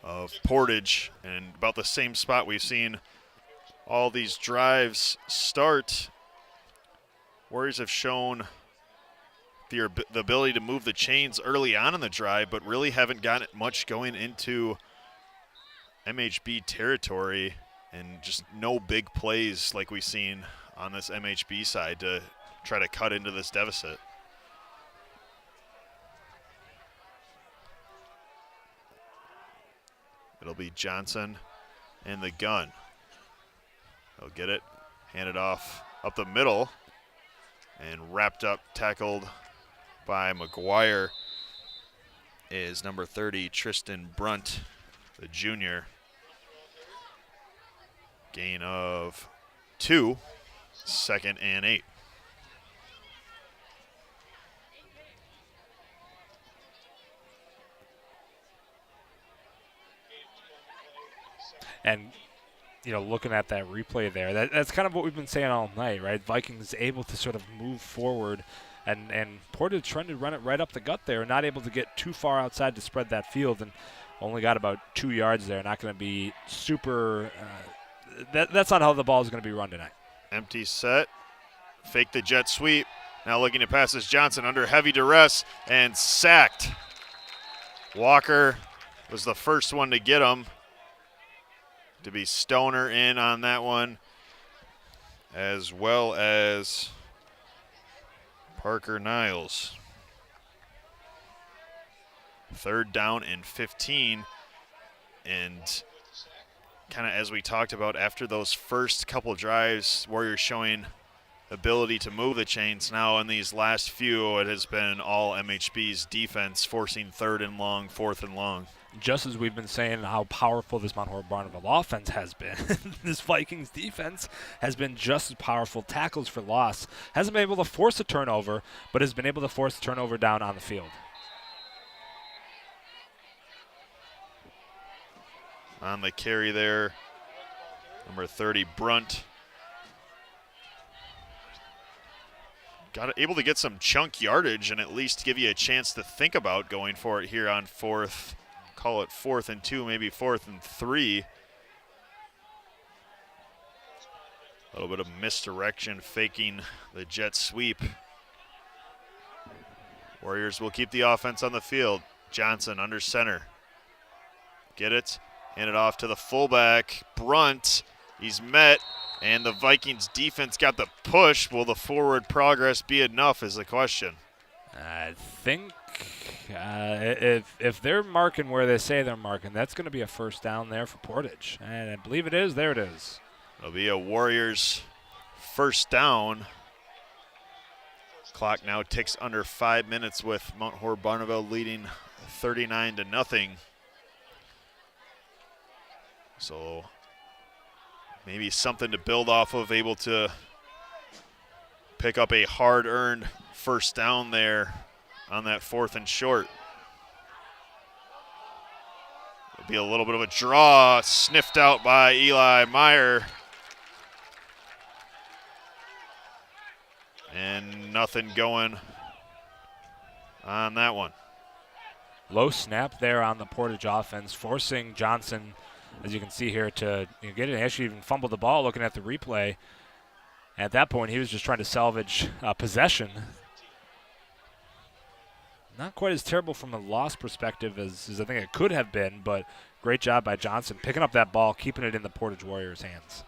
of Portage, and about the same spot we've seen all these drives start. Warriors have shown the ability to move the chains early on in the drive, but really haven't gotten much going into MHB territory, and just no big plays like we've seen on this MHB side to try to cut into this deficit. It'll be Johnson in the gun. He'll get it, hand it off up the middle, and wrapped up, tackled by McGuire is number 30, Tristan Brunt, the junior. Gain of 2, 2nd and 8. And, you know, looking at that replay there, that's kind of what we've been saying all night, right? Vikings able to sort of move forward And Portage trying to run it right up the gut there, not able to get too far outside to spread that field, and only got about 2 yards there. Not going to be super that's not how the ball is going to be run tonight. Empty set. Fake the jet sweep. Now looking to pass this Johnson under heavy duress and sacked. Walker was the first one to get him. To be Stoner in on that one, as well as Parker Niles. 3rd down and 15. And kind of as we talked about after those first couple drives, Warriors showing ability to move the chains. Now in these last few, it has been all MHB's defense forcing 3rd and long, 4th and long. Just as we've been saying how powerful this Mount Horeb Barneveld offense has been, this Vikings defense has been just as powerful. Tackles for loss. Hasn't been able to force a turnover, but has been able to force a turnover down on the field. On the carry there, number 30, Brunt. Able to get some chunk yardage and at least give you a chance to think about going for it here on 4th. Call it 4th and 2, maybe 4th and 3. A little bit of misdirection, faking the jet sweep. Warriors will keep the offense on the field. Johnson under center. Get it. Hand it off to the fullback. Brunt. He's met. And the Vikings defense got the push. Will the forward progress be enough is the question. I think if they're marking where they say they're marking, that's going to be a 1st down there for Portage. And I believe it is. There it is. It'll be a Warriors 1st down. Clock now ticks under 5 minutes with Mount Horeb Barneveld leading 39-0. So maybe something to build off of, able to pick up a hard-earned 1st down there on that 4th and short. It'll be a little bit of a draw, sniffed out by Eli Meyer. And nothing going on that one. Low snap there on the Portage offense, forcing Johnson, as you can see here, to get it. He actually even fumbled the ball looking at the replay. At that point, he was just trying to salvage possession. Not quite as terrible from a loss perspective as I think it could have been, but great job by Johnson picking up that ball, keeping it in the Portage Warriors' hands.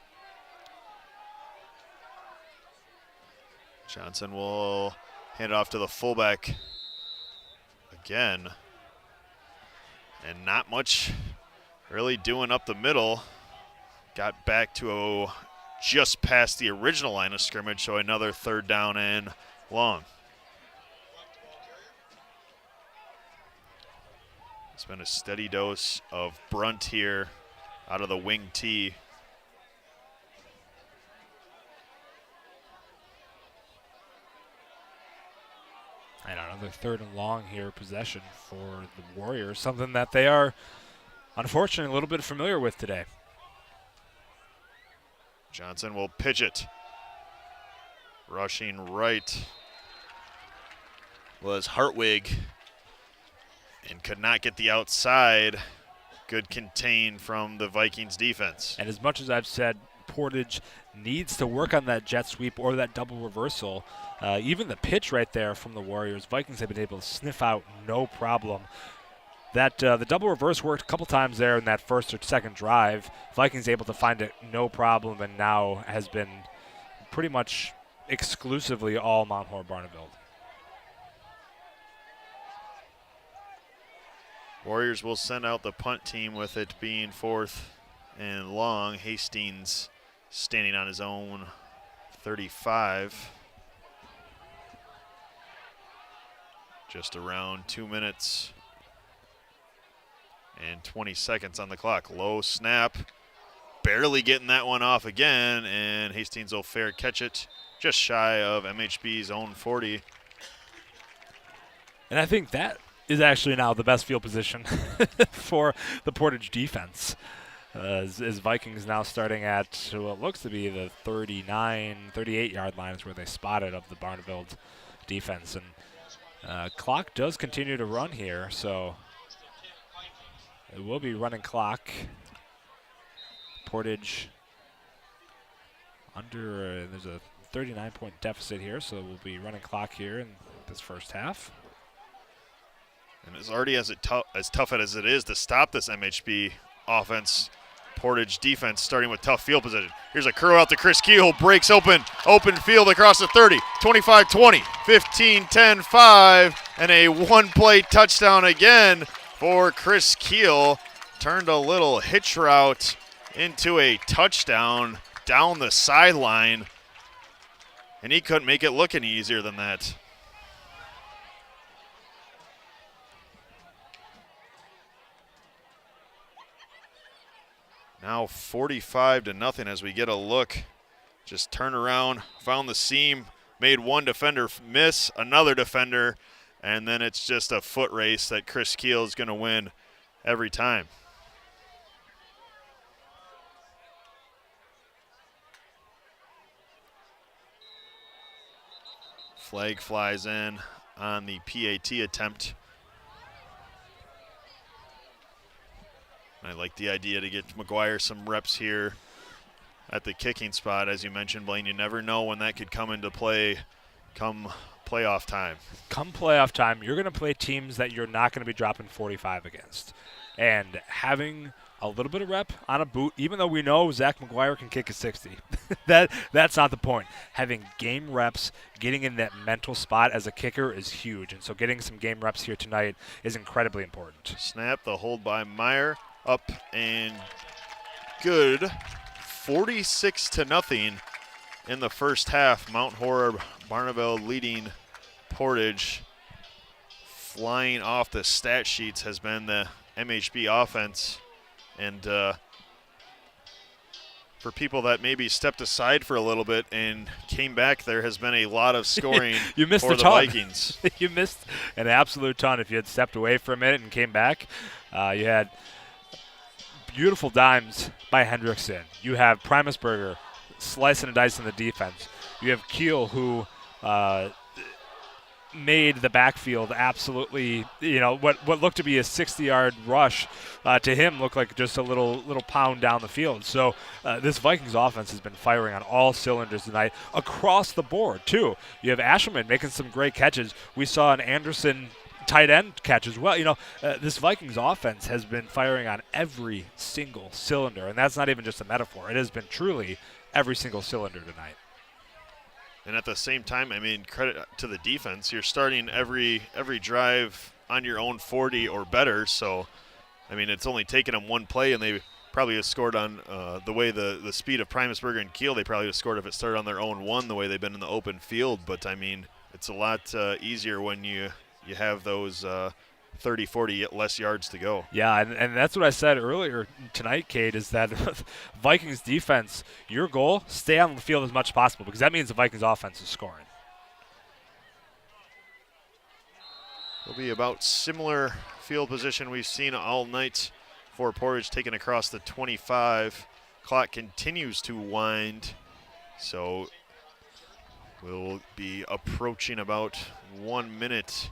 Johnson will hand it off to the fullback again. And not much really doing up the middle. Got back to just past the original line of scrimmage, so another 3rd down and long. It's been a steady dose of Brunt here out of the wing tee. And another 3rd and long here, possession for the Warriors, something that they are unfortunately a little bit familiar with today. Johnson will pitch it. Rushing right was Hartwig and could not get the outside. Good contain from the Vikings defense. And as much as I've said, Portage needs to work on that jet sweep or that double reversal. Even the pitch right there from the Warriors, Vikings have been able to sniff out no problem. That the double reverse worked a couple times there in that 1st or 2nd drive. Vikings able to find it no problem, and now has been pretty much exclusively all Mount Horeb Barneveld. Warriors will send out the punt team with it being 4th and long. Hastings standing on his own 35. Just around 2 minutes and 20 seconds on the clock. Low snap, barely getting that one off again, and Hastings will fair catch it just shy of MHB's own 40. And I think that is actually now the best field position for the Portage defense. As Vikings now starting at what looks to be the 38-yard line is where they spotted of the Barneveld defense. And clock does continue to run here, so it will be running clock. Portage under, there's a 39-point deficit here, so we'll be running clock here in this first half. And it's already as tough as it is to stop this MHB offense. Portage defense starting with tough field position. Here's a curl out to Chris Keel, breaks open field across the 30, 25-20, 15-10-5, and a one-play touchdown again for Chris Keel. Turned a little hitch route into a touchdown down the sideline, and he couldn't make it look any easier than that. Now 45-0 as we get a look. Just turn around, found the seam, made one defender miss, another defender, and then it's just a foot race that Chris Keel is going to win every time. Flag flies in on the PAT attempt. I like the idea to get McGuire some reps here at the kicking spot. As you mentioned, Blaine, you never know when that could come into play come playoff time. Come playoff time, you're going to play teams that you're not going to be dropping 45 against. And having a little bit of rep on a boot, even though we know Zach McGuire can kick a 60, that's not the point. Having game reps, getting in that mental spot as a kicker is huge. And so getting some game reps here tonight is incredibly important. Snap, the hold by Meyer. Up and good. 46-0 in the first half. Mount Horeb Barneveld leading Portage. Flying off the stat sheets has been the MHB offense. And for people that maybe stepped aside for a little bit and came back, there has been a lot of scoring you missed for a the ton. Vikings. You missed an absolute ton. If you had stepped away for a minute and came back, you had beautiful dimes by Hendrickson. You have Primusberger slicing and dicing the defense. You have Keel, who made the backfield absolutely, what looked to be a 60-yard rush to him looked like just a little pound down the field. So this Vikings offense has been firing on all cylinders tonight across the board, too. You have Ashelman making some great catches. We saw an Anderson tight end catch as well. This Vikings offense has been firing on every single cylinder, and that's not even just a metaphor. It has been truly every single cylinder tonight. And at the same time, I mean, credit to the defense. You're starting every drive on your own 40 or better. So, I mean, it's only taken them one play, and they probably have scored on the way the speed of Primusberger and Keel. They probably would have scored if it started on their own one, the way they've been in the open field. But, I mean, it's a lot easier when you have those 30, 40 less yards to go. Yeah, and that's what I said earlier tonight, Kate, is that Vikings defense, your goal, stay on the field as much as possible, because that means the Vikings offense is scoring. It'll be about similar field position we've seen all night for Portage, taken across the 25. Clock continues to wind, so we'll be approaching about 1 minute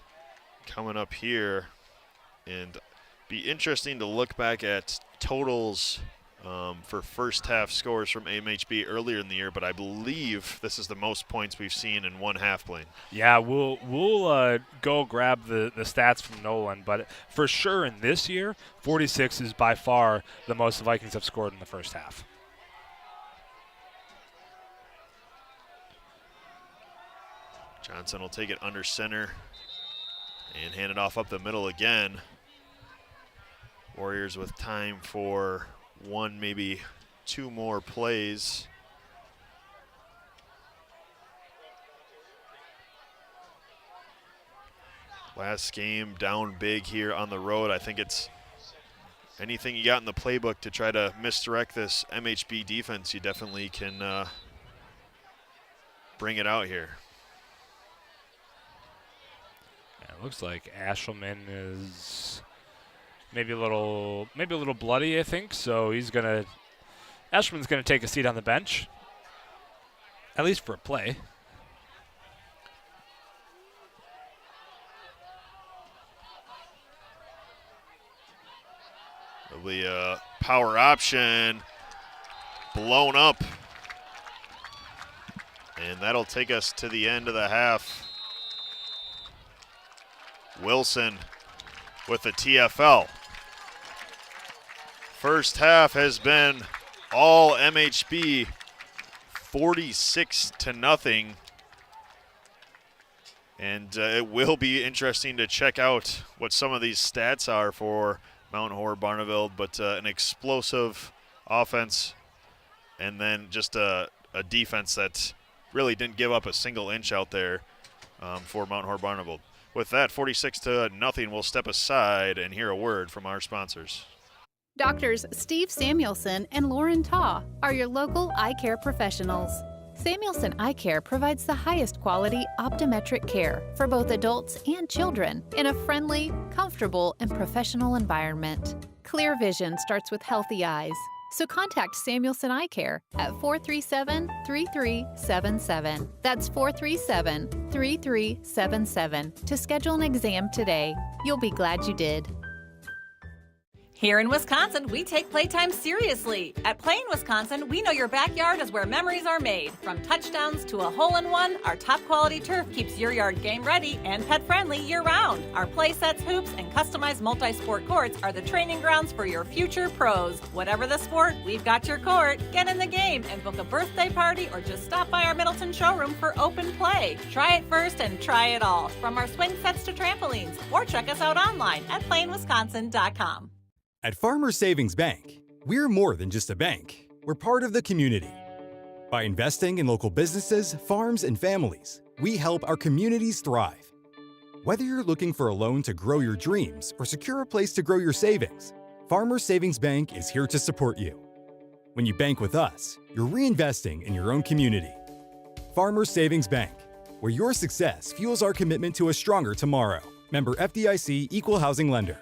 coming up here, and be interesting to look back at totals for first half scores from MHB earlier in the year, but I believe this is the most points we've seen in one half, Blaine. Yeah, we'll go grab the stats from Nolan, but for sure in this year, 46 is by far the most the Vikings have scored in the first half. Johnson will take it under center and hand it off up the middle again. Warriors with time for one, maybe two more plays. Last game down big here on the road. I think it's anything you got in the playbook to try to misdirect this MHB defense, you definitely can bring it out here. It looks like Ashelman is maybe a little bloody, I think. So Ashelman's gonna take a seat on the bench, at least for a play. Probably a power option. Blown up. And that'll take us to the end of the half. Wilson with the TFL. First half has been all MHB, 46-0. And it will be interesting to check out what some of these stats are for Mount Horeb Barneveld, but an explosive offense and then just a defense that really didn't give up a single inch out there for Mount Horeb Barneveld. With that, 46-0, we'll step aside and hear a word from our sponsors. Doctors Steve Samuelson and Lauren Taw are your local eye care professionals. Samuelson Eye Care provides the highest quality optometric care for both adults and children in a friendly, comfortable, and professional environment. Clear vision starts with healthy eyes, so contact Samuelson Eye Care at 437-3377. That's 437-3377 to schedule an exam today. You'll be glad you did. Here in Wisconsin, we take playtime seriously. At Plain Wisconsin, we know your backyard is where memories are made. From touchdowns to a hole-in-one, our top-quality turf keeps your yard game-ready and pet-friendly year-round. Our play sets, hoops, and customized multi-sport courts are the training grounds for your future pros. Whatever the sport, we've got your court. Get in the game and book a birthday party or just stop by our Middleton showroom for open play. Try it first and try it all, from our swing sets to trampolines, or check us out online at plainwisconsin.com. At Farmers Savings Bank, we're more than just a bank. We're part of the community. By investing in local businesses, farms, and families, we help our communities thrive. Whether you're looking for a loan to grow your dreams or secure a place to grow your savings, Farmers Savings Bank is here to support you. When you bank with us, you're reinvesting in your own community. Farmers Savings Bank, where your success fuels our commitment to a stronger tomorrow. Member FDIC, Equal Housing Lender.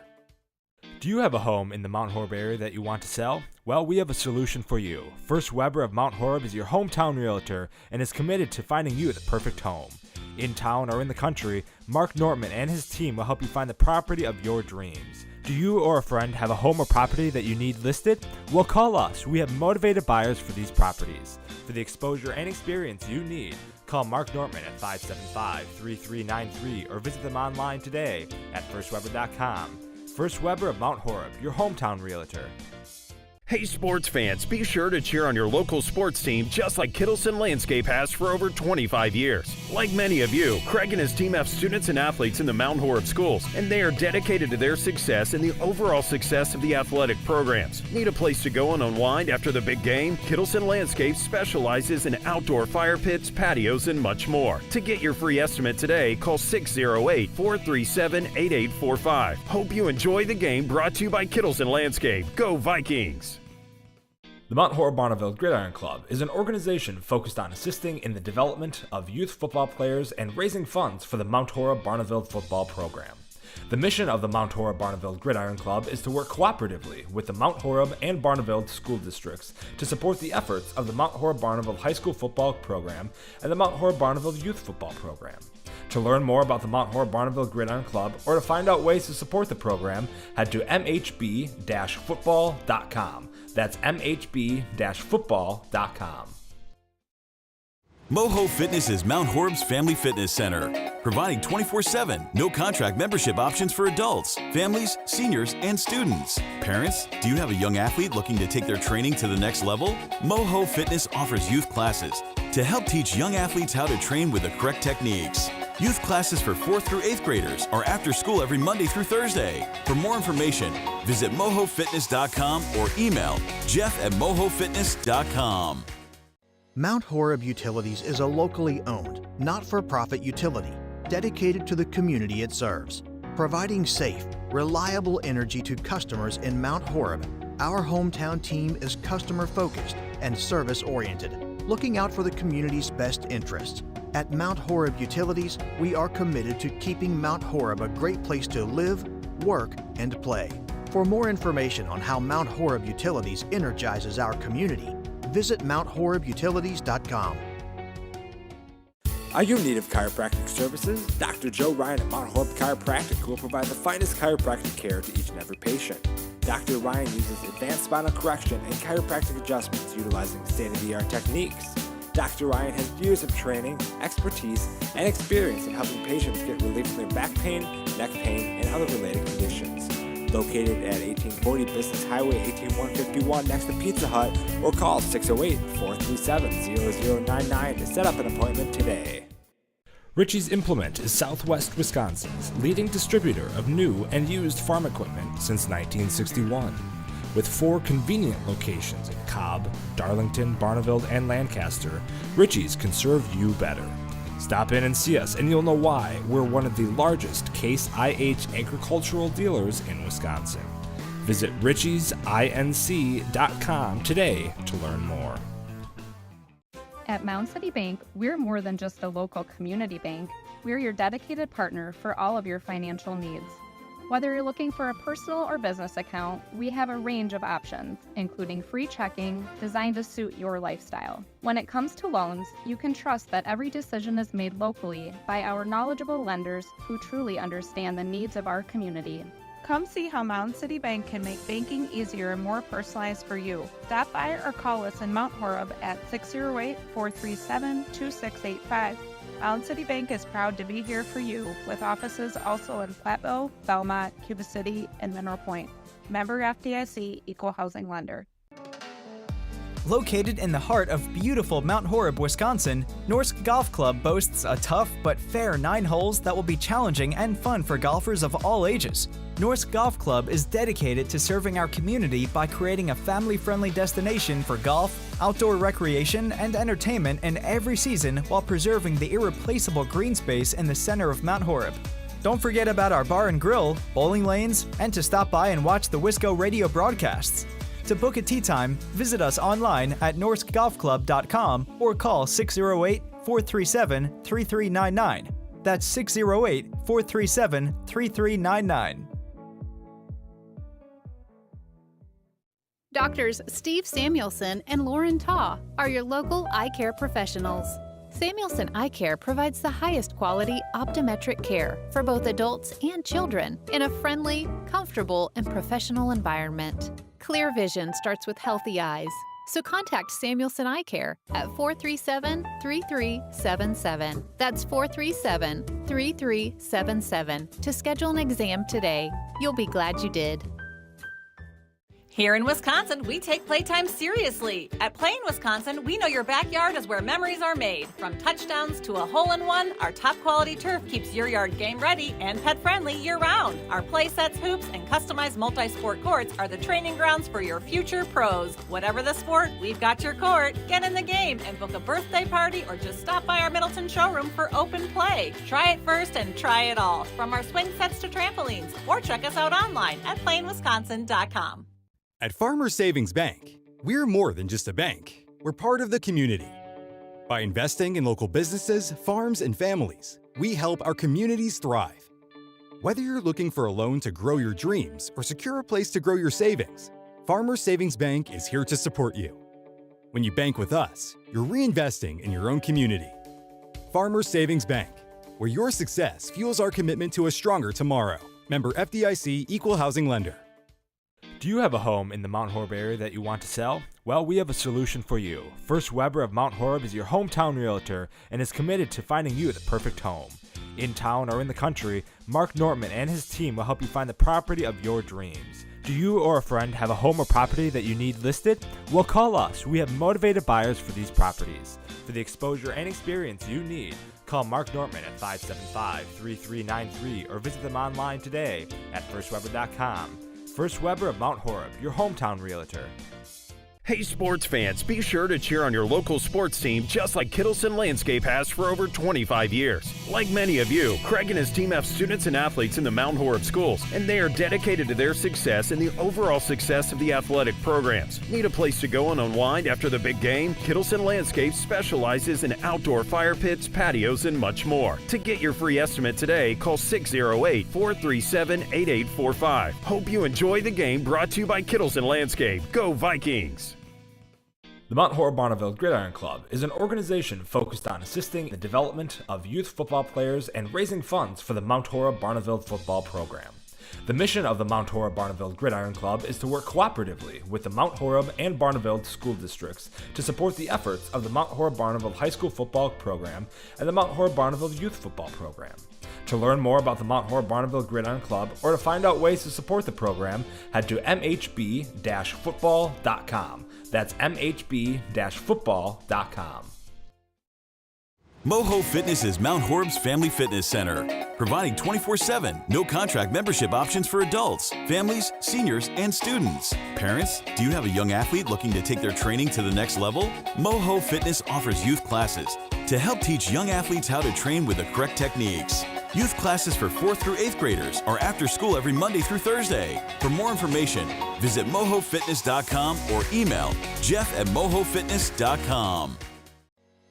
Do you have a home in the Mount Horeb area that you want to sell? Well, we have a solution for you. First Weber of Mount Horeb is your hometown realtor and is committed to finding you the perfect home. In town or in the country, Mark Nortman and his team will help you find the property of your dreams. Do you or a friend have a home or property that you need listed? Well, call us. We have motivated buyers for these properties. For the exposure and experience you need, call Mark Nortman at 575-3393 or visit them online today at firstweber.com. First Weber of Mount Horeb, your hometown realtor. Hey sports fans, be sure to cheer on your local sports team just like Kittleson Landscape has for over 25 years. Like many of you, Craig and his team have students and athletes in the Mount Horeb schools, and they are dedicated to their success and the overall success of the athletic programs. Need a place to go and unwind after the big game? Kittleson Landscape specializes in outdoor fire pits, patios, and much more. To get your free estimate today, call 608-437-8845. Hope you enjoy the game, brought to you by Kittleson Landscape. Go Vikings! The Mount Horeb Barneveld Gridiron Club is an organization focused on assisting in the development of youth football players and raising funds for the Mount Horeb Barneveld Football program. The mission of the Mount Horeb Barneveld Gridiron Club is to work cooperatively with the Mount Horeb and Barneveld school districts to support the efforts of the Mount Horeb Barneveld High School Football Program and the Mount Horeb Barneveld Youth Football Program. To learn more about the Mount Horeb Barneveld Gridiron Club or to find out ways to support the program, head to mhb-football.com. That's mhb-football.com. Moho Fitness is Mount Horeb's family fitness center, providing 24/7, no-contract membership options for adults, families, seniors, and students. Parents, do you have a young athlete looking to take their training to the next level? Moho Fitness offers youth classes to help teach young athletes how to train with the correct techniques. Youth classes for 4th through 8th graders are after school every Monday through Thursday. For more information, visit mohofitness.com or email jeff@mohofitness.com. Mount Horeb Utilities is a locally owned, not-for-profit utility dedicated to the community it serves. Providing safe, reliable energy to customers in Mount Horeb, our hometown team is customer-focused and service-oriented, looking out for the community's best interests. At Mount Horeb Utilities, we are committed to keeping Mount Horeb a great place to live, work, and play. For more information on how Mount Horeb Utilities energizes our community, visit MountHorebUtilities.com. Are you in need of chiropractic services? Dr. Joe Ryan at Mount Horeb Chiropractic will provide the finest chiropractic care to each and every patient. Dr. Ryan uses advanced spinal correction and chiropractic adjustments utilizing state-of-the-art techniques. Dr. Ryan has years of training, expertise, and experience in helping patients get relief from their back pain, neck pain, and other related conditions. Located at 1840 Business Highway 18151 next to Pizza Hut, or call 608-437-0099 to set up an appointment today. Ritchie's Implement is Southwest Wisconsin's leading distributor of new and used farm equipment since 1961. With 4 convenient locations in Cobb, Darlington, Barneveld, and Lancaster, Ritchie's can serve you better. Stop in and see us, and you'll know why we're one of the largest Case IH agricultural dealers in Wisconsin. Visit ritchiesinc.com today to learn more. At Mound City Bank, we're more than just a local community bank. We're your dedicated partner for all of your financial needs. Whether you're looking for a personal or business account, we have a range of options, including free checking designed to suit your lifestyle. When it comes to loans, you can trust that every decision is made locally by our knowledgeable lenders who truly understand the needs of our community. Come see how Mound City Bank can make banking easier and more personalized for you. Stop by or call us in Mount Horeb at 608-437-2685. Mound City Bank is proud to be here for you, with offices also in Platteville, Belmont, Cuba City, and Mineral Point. Member FDIC, Equal Housing Lender. Located in the heart of beautiful Mount Horeb, Wisconsin, Norsk Golf Club boasts a tough but fair 9 holes that will be challenging and fun for golfers of all ages. Norsk Golf Club is dedicated to serving our community by creating a family-friendly destination for golf, outdoor recreation, and entertainment in every season while preserving the irreplaceable green space in the center of Mount Horeb. Don't forget about our bar and grill, bowling lanes, and to stop by and watch the Wisco Radio broadcasts. To book a tee time, visit us online at norskgolfclub.com or call 608-437-3399. That's 608-437-3399. Doctors Steve Samuelson and Lauren Taw are your local eye care professionals. Samuelson Eye Care provides the highest quality optometric care for both adults and children in a friendly, comfortable, and professional environment. Clear vision starts with healthy eyes, so contact Samuelson Eye Care at 437-3377. That's 437-3377 to schedule an exam today. You'll be glad you did. Here in Wisconsin, we take playtime seriously. At Plain Wisconsin, we know your backyard is where memories are made. From touchdowns to a hole-in-one, our top-quality turf keeps your yard game-ready and pet-friendly year-round. Our play sets, hoops, and customized multi-sport courts are the training grounds for your future pros. Whatever the sport, we've got your court. Get in the game and book a birthday party or just stop by our Middleton showroom for open play. Try it first and try it all, from our swing sets to trampolines, or check us out online at plainwisconsin.com. At Farmers Savings Bank, we're more than just a bank. We're part of the community. By investing in local businesses, farms, and families, we help our communities thrive. Whether you're looking for a loan to grow your dreams or secure a place to grow your savings, Farmers Savings Bank is here to support you. When you bank with us, you're reinvesting in your own community. Farmers Savings Bank, where your success fuels our commitment to a stronger tomorrow. Member FDIC, Equal Housing Lender. Do you have a home in the Mount Horeb area that you want to sell? Well, we have a solution for you. First Weber of Mount Horeb is your hometown realtor and is committed to finding you the perfect home. In town or in the country, Mark Nortman and his team will help you find the property of your dreams. Do you or a friend have a home or property that you need listed? Well, call us. We have motivated buyers for these properties. For the exposure and experience you need, call Mark Nortman at 575-3393 or visit them online today at firstweber.com. First Weber of Mount Horeb, your hometown realtor. Hey sports fans, be sure to cheer on your local sports team just like Kittleson Landscape has for over 25 years. Like many of you, Craig and his team have students and athletes in the Mount Horeb schools, and they are dedicated to their success and the overall success of the athletic programs. Need a place to go and unwind after the big game? Kittleson Landscape specializes in outdoor fire pits, patios, and much more. To get your free estimate today, call 608-437-8845. Hope you enjoy the game, brought to you by Kittleson Landscape. Go Vikings! The Mount Horeb Barneveld Gridiron Club is an organization focused on assisting the development of youth football players and raising funds for the Mount Horeb Barneveld Football program. The mission of the Mount Horeb Barneveld Gridiron Club is to work cooperatively with the Mount Horeb and Barneveld school districts to support the efforts of the Mount Horeb Barneveld High School football program and the Mount Horeb Barneveld youth football program. To learn more about the Mount Horeb Barneveld Gridiron Club or to find out ways to support the program, head to mhb-football.com. That's mhb-football.com. Moho Fitness is Mount Horeb's family fitness center, providing 24/7, no-contract membership options for adults, families, seniors, and students. Parents, do you have a young athlete looking to take their training to the next level? Moho Fitness offers youth classes to help teach young athletes how to train with the correct techniques. Youth classes for 4th through 8th graders are after school every Monday through Thursday. For more information, visit mohofitness.com or email jeff@mohofitness.com.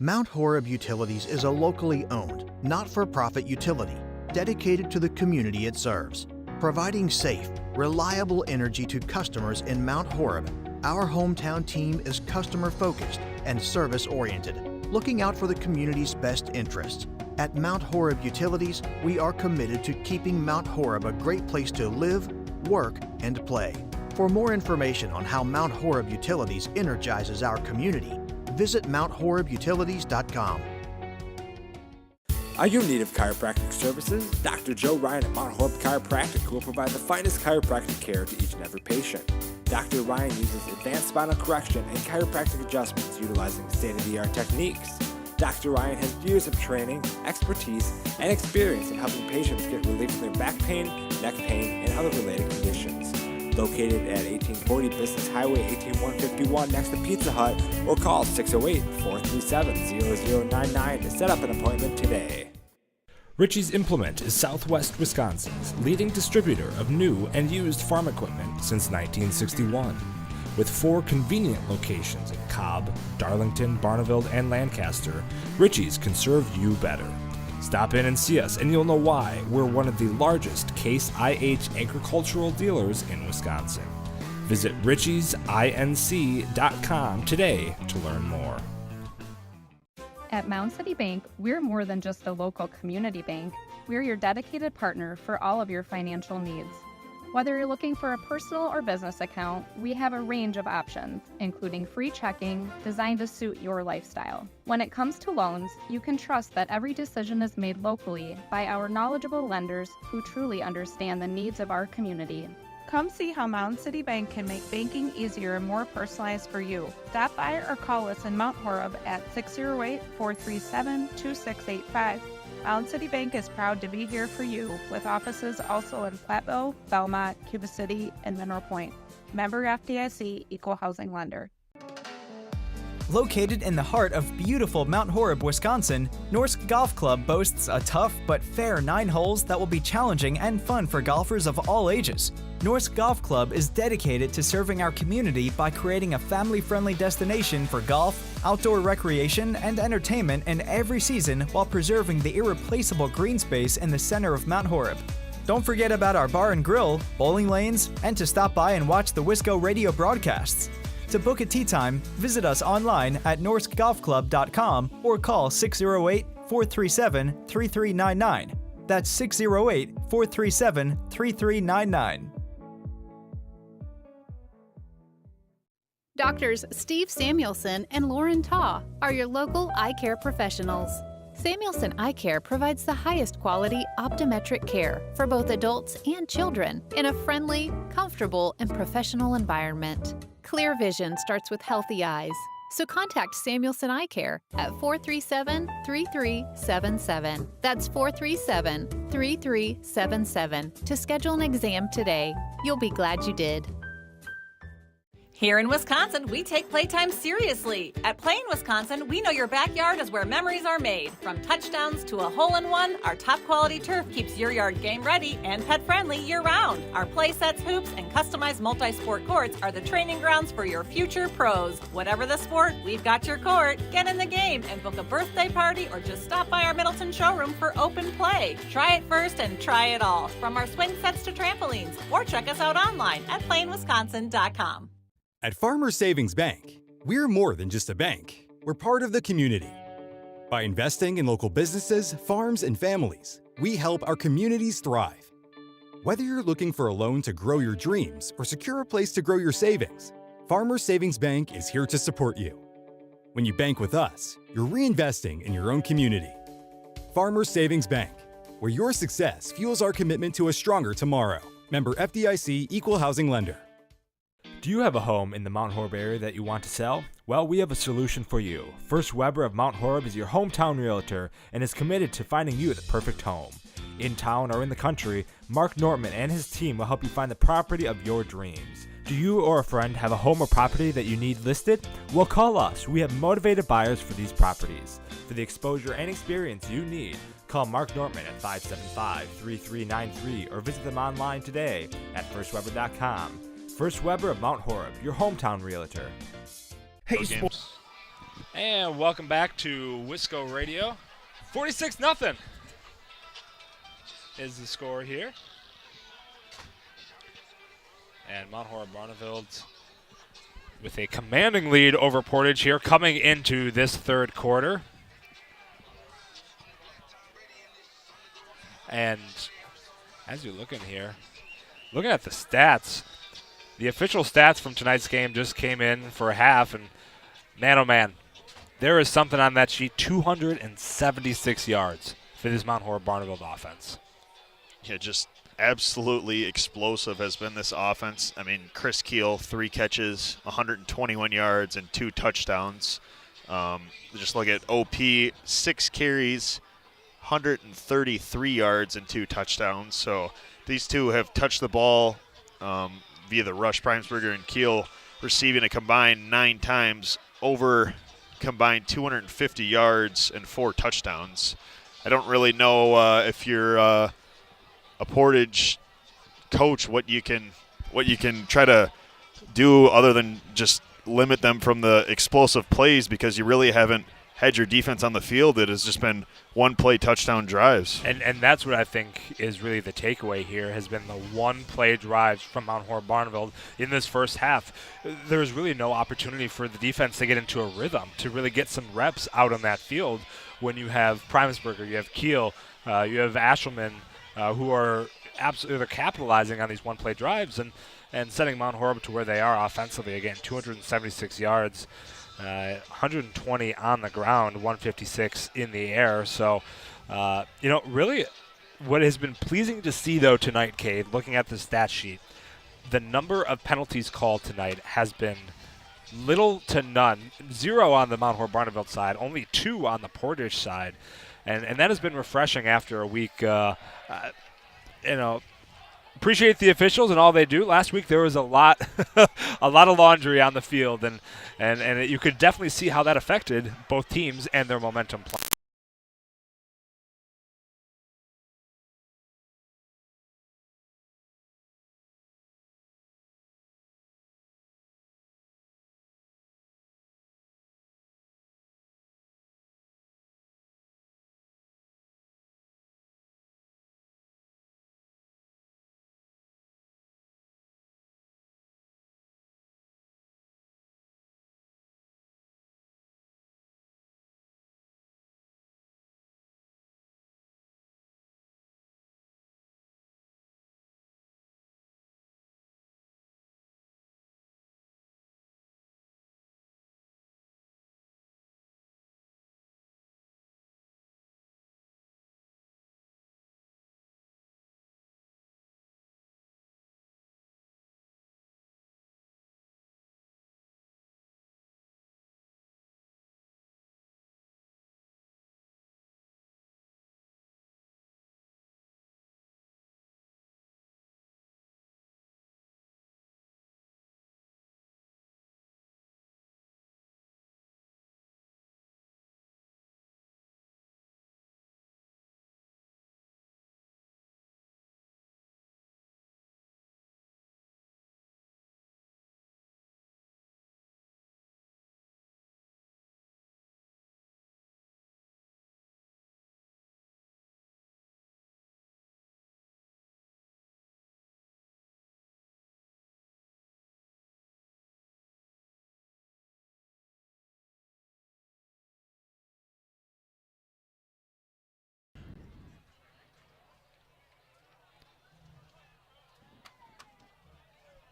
Mount Horeb Utilities is a locally owned, not-for-profit utility dedicated to the community it serves. Providing safe, reliable energy to customers in Mount Horeb, our hometown team is customer-focused and service-oriented, looking out for the community's best interests. At Mount Horeb Utilities, we are committed to keeping Mount Horeb a great place to live, work, and play. For more information on how Mount Horeb Utilities energizes our community, visit MountHorebUtilities.com. Are you in need of chiropractic services? Dr. Joe Ryan at Mount Horeb Chiropractic will provide the finest chiropractic care to each and every patient. Dr. Ryan uses advanced spinal correction and chiropractic adjustments utilizing state-of-the-art techniques. Dr. Ryan has years of training, expertise, and experience in helping patients get relief from their back pain, neck pain, and other related conditions. Located at 1840 Business Highway 18151 next to Pizza Hut, or call 608-437-0099 to set up an appointment today. Ritchie's Implement is Southwest Wisconsin's leading distributor of new and used farm equipment since 1961. With 4 convenient locations in Cobb, Darlington, Barneveld, and Lancaster, Ritchie's can serve you better. Stop in and see us, and you'll know why we're one of the largest Case IH agricultural dealers in Wisconsin. Visit richiesinc.com today to learn more. At Mound City Bank, we're more than just a local community bank. We're your dedicated partner for all of your financial needs. Whether you're looking for a personal or business account, we have a range of options, including free checking designed to suit your lifestyle. When it comes to loans, you can trust that every decision is made locally by our knowledgeable lenders who truly understand the needs of our community. Come see how Mound City Bank can make banking easier and more personalized for you. Stop by or call us in Mount Horeb at 608-437-2685. Mound City Bank is proud to be here for you, with offices also in Platteville, Belmont, Cuba City, and Mineral Point. Member FDIC, Equal Housing Lender. Located in the heart of beautiful Mount Horeb, Wisconsin, Norsk Golf Club boasts a tough but fair 9 holes that will be challenging and fun for golfers of all ages. Norsk Golf Club is dedicated to serving our community by creating a family-friendly destination for golf, outdoor recreation, and entertainment in every season while preserving the irreplaceable green space in the center of Mount Horeb. Don't forget about our bar and grill, bowling lanes, and to stop by and watch the Wisco Radio broadcasts. To book a tee time, visit us online at norskgolfclub.com or call 608-437-3399. That's 608-437-3399. Doctors Steve Samuelson and Lauren Taw are your local eye care professionals. Samuelson Eye Care provides the highest quality optometric care for both adults and children in a friendly, comfortable, and professional environment. Clear vision starts with healthy eyes, so contact Samuelson Eye Care at 437-3377. That's 437-3377 to schedule an exam today. You'll be glad you did. Here in Wisconsin, we take playtime seriously. At Play in Wisconsin, we know your backyard is where memories are made. From touchdowns to a hole-in-one, our top-quality turf keeps your yard game-ready and pet-friendly year-round. Our play sets, hoops, and customized multi-sport courts are the training grounds for your future pros. Whatever the sport, we've got your court. Get in the game and book a birthday party or just stop by our Middleton showroom for open play. Try it first and try it all, from our swing sets to trampolines. Or check us out online at playinwisconsin.com. At Farmers Savings Bank, we're more than just a bank. We're part of the community. By investing in local businesses, farms, and families, we help our communities thrive. Whether you're looking for a loan to grow your dreams or secure a place to grow your savings, Farmers Savings Bank is here to support you. When you bank with us, you're reinvesting in your own community. Farmers Savings Bank, where your success fuels our commitment to a stronger tomorrow. Member FDIC, Equal Housing Lender. Do you have a home in the Mount Horeb area that you want to sell? Well, we have a solution for you. First Weber of Mount Horeb is your hometown realtor and is committed to finding you the perfect home. In town or in the country, Mark Nortman and his team will help you find the property of your dreams. Do you or a friend have a home or property that you need listed? Well, call us. We have motivated buyers for these properties. For the exposure and experience you need, call Mark Nortman at 575-3393 or visit them online today at firstweber.com. First Weber of Mount Horeb, your hometown realtor. Hey, sports. And welcome back to Wisco Radio. 46-0 is the score here. And Mount Horeb Barneveld with a commanding lead over Portage here coming into this third quarter. And as you're looking here, looking at the stats, the official stats from tonight's game just came in for a half, and man, oh man, there is something on that sheet. 276 yards for this Mount Horeb Barneveld offense. Yeah, just absolutely explosive has been this offense. I mean, Chris Keel, 3 catches, 121 yards, and 2 touchdowns. Just look at OP, 6 carries, 133 yards, and 2 touchdowns. So these two have touched the ball via the rush. Primesberger and Keel receiving a combined 9 times over combined 250 yards and 4 touchdowns. I don't really know if you're a Portage coach what you can try to do other than just limit them from the explosive plays, because you really haven't had your defense on the field. It has just been one-play touchdown drives. And that's what I think is really the takeaway here, has been the one-play drives from Mount Horeb Barneveld in this first half. There's really no opportunity for the defense to get into a rhythm, to really get some reps out on that field when you have Primesberger, you have Keel, you have Ashelman, who are absolutely capitalizing on these one-play drives and setting Mount Horeb to where they are offensively. Again, 276 yards. 120 on the ground, 156 in the air. So, really what has been pleasing to see, though, tonight, Cade, looking at the stat sheet, the number of penalties called tonight has been little to none. 0 on the Mount Horeb Barneveld side, only 2 on the Portage side. And that has been refreshing after a week, appreciate the officials and all they do. Last week there was a lot of laundry on the field, and you could definitely see how that affected both teams and their momentum play.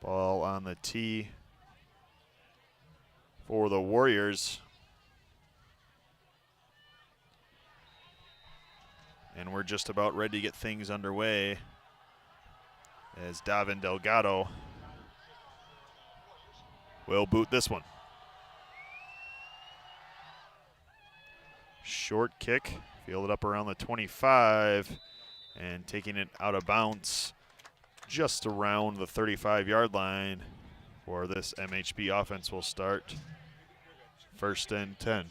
Ball on the tee for the Warriors. And we're just about ready to get things underway as Davin Delgado will boot this one. Short kick, fielded up around the 25, and taking it out of bounds just around the 35-yard line for this MHB offense will start 1st and 10.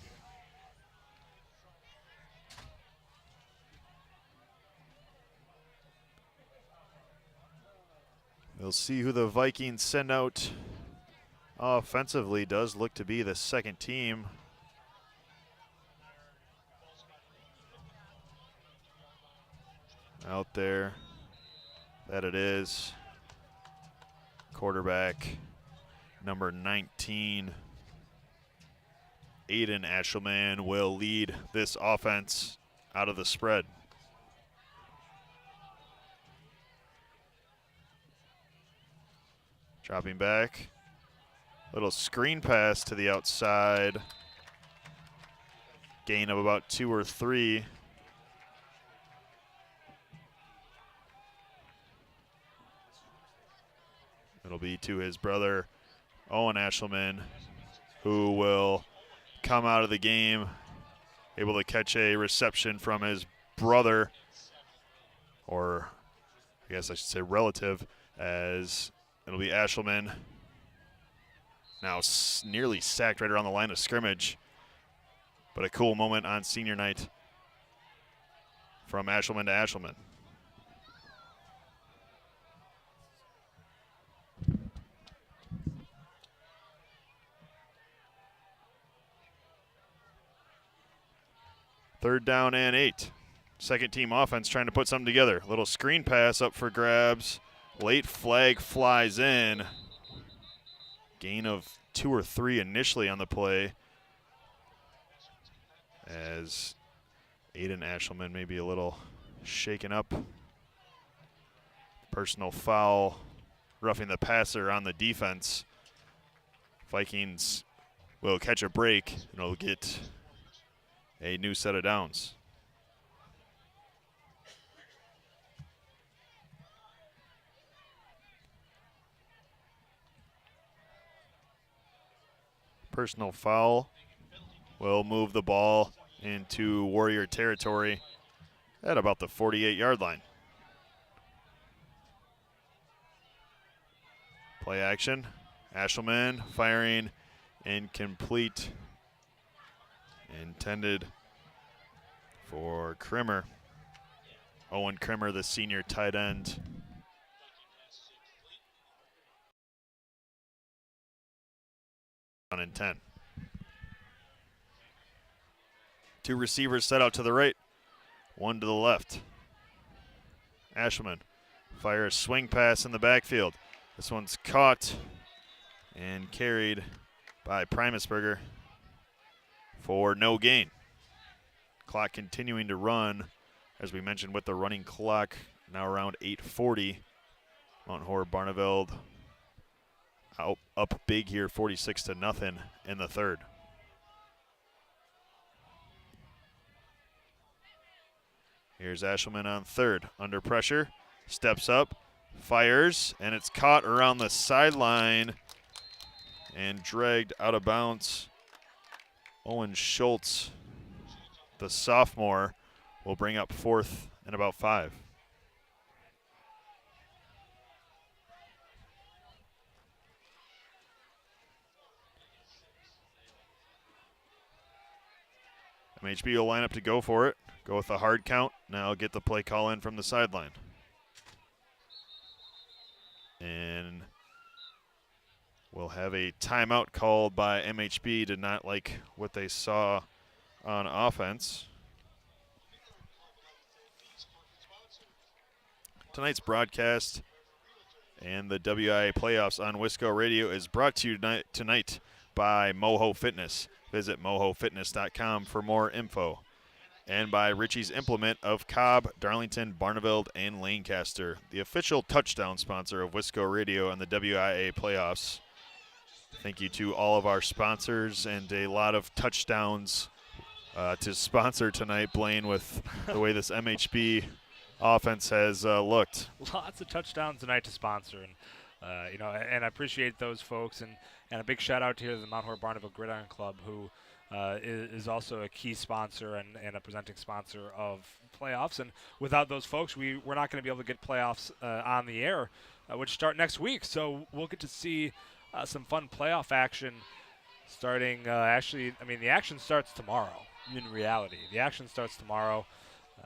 We'll see who the Vikings send out offensively. Does look to be the second team. Out there, that it is. Quarterback number 19, Aiden Ashelman, will lead this offense out of the spread. Dropping back, little screen pass to the outside. Gain of about 2 or 3. It'll be to his brother, Owen Ashelman, who will come out of the game able to catch a reception from his brother, or I guess I should say relative, as it'll be Ashelman now nearly sacked right around the line of scrimmage. But a cool moment on senior night from Ashelman to Ashelman. Third down and 8. Second team offense trying to put something together. Little screen pass up for grabs. Late flag flies in. Gain of 2 or 3 initially on the play, as Aiden Ashelman may be a little shaken up. Personal foul, roughing the passer on the defense. Vikings will catch a break and will get a new set of downs. Personal foul will move the ball into Warrior territory at about the 48-yard line. Play action. Ashelman firing incomplete. Intended for Krimmer. Owen Krimmer, the senior tight end. On and 10. 2 receivers set out to the right, 1 to the left. Ashelman fires a swing pass in the backfield. This one's caught and carried by Primusberger for no gain. Clock continuing to run, as we mentioned, with the running clock now around 8:40. Mount Horeb Barneveld up big here, 46-0 in the third. Here's Ashelman on third, under pressure, steps up, fires, and it's caught around the sideline and dragged out of bounds. Owen Schultz, the sophomore, will bring up 4th and about 5. MHB will line up to go for it. Go with the hard count. Now get the play call in from the sideline. And we'll have a timeout called by MHB. Did not like what they saw on offense. Tonight's broadcast and the WIA playoffs on Wisco Radio is brought to you tonight by Moho Fitness. Visit mohofitness.com for more info. and by Richie's Implement of Cobb, Darlington, Barneveld, and Lancaster, the official touchdown sponsor of Wisco Radio and the WIA playoffs. Thank you to all of our sponsors and a lot of touchdowns to sponsor tonight, Blaine, with the way this MHB offense has looked. Lots of touchdowns tonight to sponsor, and and I appreciate those folks, and a big shout out here to the Mount Horeb Barneveld Gridiron Club, who is also a key sponsor and a presenting sponsor of playoffs. And without those folks, we're not going to be able to get playoffs on the air, which start next week. So we'll get to see some fun playoff action starting. The action starts tomorrow. In reality, the action starts tomorrow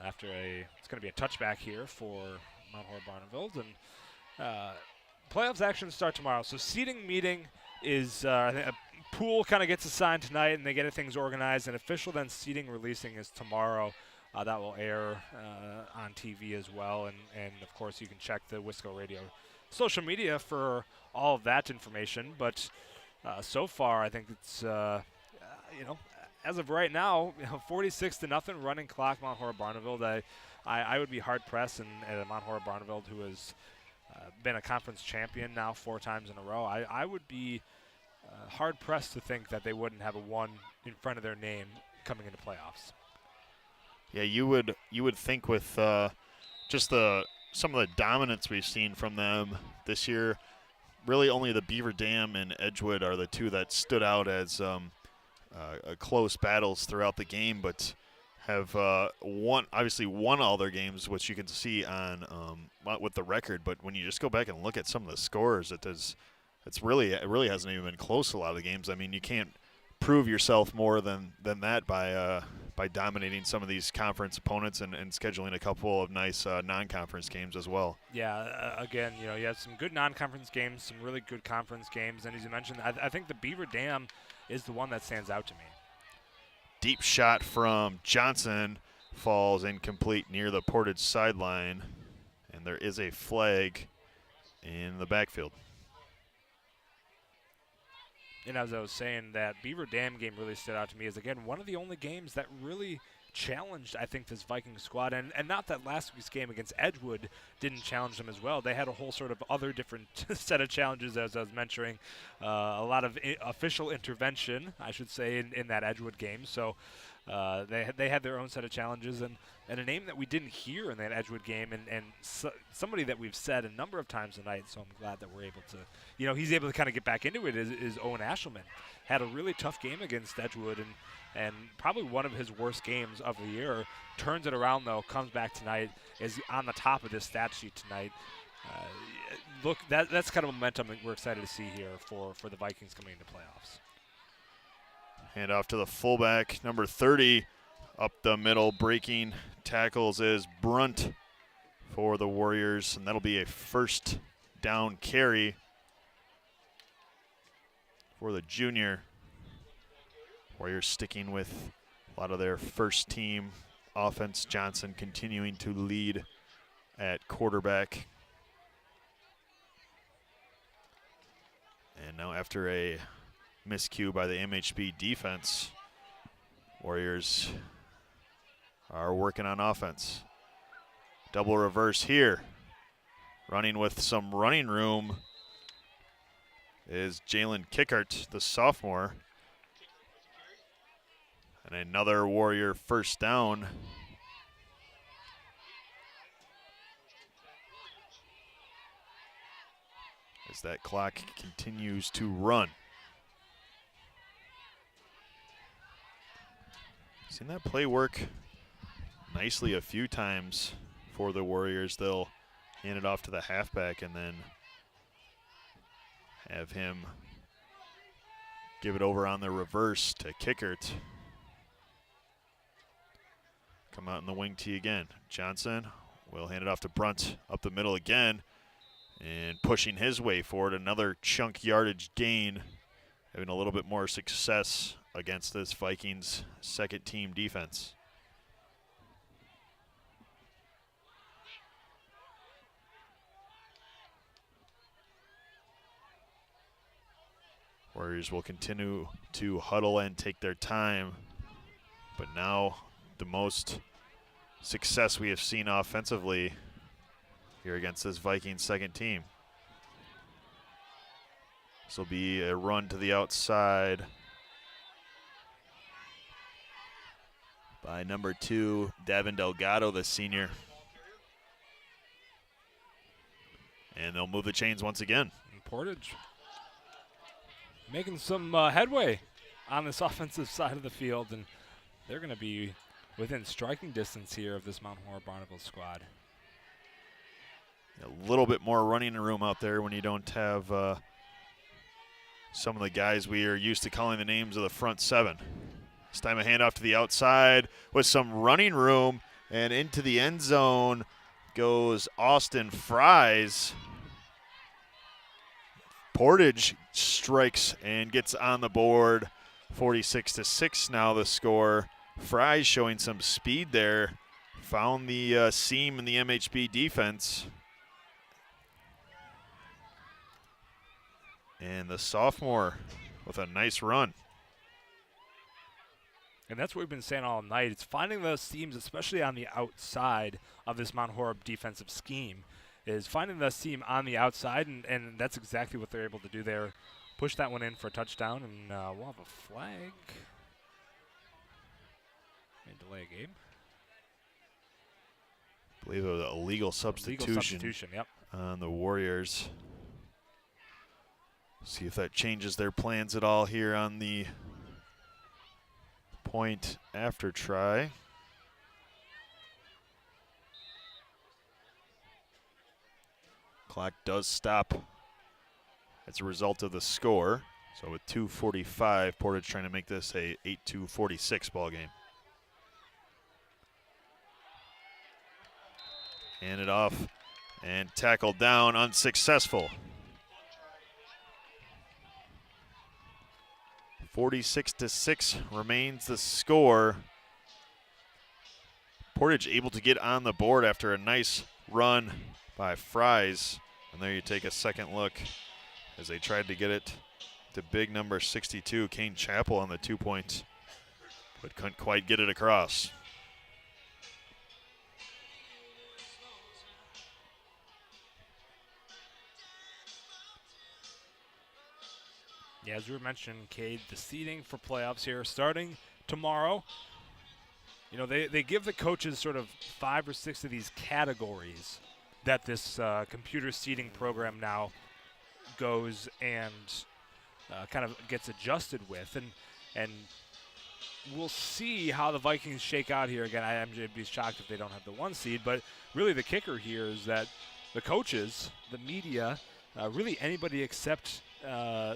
after it's going to be a touchback here for Mount Horeb Barneveld, and playoffs action start tomorrow. So seating meeting is a pool kind of gets assigned tonight, and they get things organized. And official then seating releasing is tomorrow. That will air on TV as well, and of course you can check the Wisco Radio social media for all of that information. But so far, I think it's as of right now, 46-0 running clock Mount Horeb Barneveld. I would be hard pressed, and at Mount Horeb Barneveld, who has been a conference champion now 4 times in a row, I would be hard pressed to think that they wouldn't have a 1 in front of their name coming into playoffs. Yeah, you would think with just some of the dominance we've seen from them this year. Really, only the Beaver Dam and Edgewood are the two that stood out as close battles throughout the game, but have won all their games, which you can see on with the record. But when you just go back and look at some of the scores, it really hasn't even been close a lot of the games. I mean, you can't prove yourself more than that by dominating some of these conference opponents and scheduling a couple of nice non-conference games as well. Yeah, again, you have some good non-conference games, some really good conference games, and as you mentioned, I think the Beaver Dam is the one that stands out to me. Deep shot from Johnson falls incomplete near the Portage sideline, and there is a flag in the backfield. And as I was saying, that Beaver Dam game really stood out to me as, again, one of the only games that really challenged, I think, this Viking squad. And not that last week's game against Edgewood didn't challenge them as well. They had a whole sort of other different set of challenges, as I was mentioning. A lot of official intervention, I should say, in that Edgewood game. So they had their own set of challenges. And a name that we didn't hear in that Edgewood game, and somebody that we've said a number of times tonight, so I'm glad that we're able to, he's able to kind of get back into it, is Owen Ashelman. Had a really tough game against Edgewood, and probably one of his worst games of the year. Turns it around, though, comes back tonight, is on the top of this stat sheet tonight. Look, that's kind of momentum we're excited to see here for the Vikings coming into playoffs. Hand off to the fullback, number 30, up the middle, breaking tackles is Brunt for the Warriors, and that'll be a first down carry for the junior. Warriors sticking with a lot of their first team offense. Johnson continuing to lead at quarterback. And now after a miscue by the MHB defense, Warriors are working on offense. Double reverse here. Running with some running room is Jalen Kickert, the sophomore. And another Warrior first down. As that clock continues to run. Seen that play work nicely a few times for the Warriors. They'll hand it off to the halfback and then have him give it over on the reverse to Kickert. Come out in the wing tee again. Johnson will hand it off to Brunt up the middle again and pushing his way forward. Another chunk yardage gain, having a little bit more success against this Vikings second team defense. Warriors will continue to huddle and take their time, but now the most success we have seen offensively here against this Vikings second team. This will be a run to the outside by number 2, Davin Delgado, the senior. And they'll move the chains once again. And Portage making some headway on this offensive side of the field, and they're going to be within striking distance here of this Mount Horeb Barneveld squad. A little bit more running room out there when you don't have some of the guys we are used to calling the names of the front 7. This time a handoff to the outside with some running room, and into the end zone goes Austin Fries. Portage strikes and gets on the board. 46-6 now the score. Fries showing some speed there. Found the seam in the MHB defense. And the sophomore with a nice run. And that's what we've been saying all night. It's finding those seams, especially on the outside of this Mount Horeb defensive scheme, is finding the seam on the outside, and that's exactly what they're able to do there. Push that one in for a touchdown, and we'll have a flag. And delay a game. I believe it was a legal substitution, yep, on the Warriors. See if that changes their plans at all here on the point after try. Clock does stop as a result of the score. So with 2:45, Portage trying to make this a 8-2-46 ball game. Hand it off and tackled down, unsuccessful. 46-6 remains the score. Portage able to get on the board after a nice run by Fries. And there you take a second look as they tried to get it to big number 62, Kane Chappell, on the 2-point, but couldn't quite get it across. Yeah, as we were mentioning, Cade, the seeding for playoffs here starting tomorrow. You know, they give the coaches sort of 5 or 6 of these categories that this computer seeding program now goes and kind of gets adjusted with. And we'll see how the Vikings shake out here. Again, I'd be shocked if they don't have the 1 seed, but really the kicker here is that the coaches, the media, really anybody except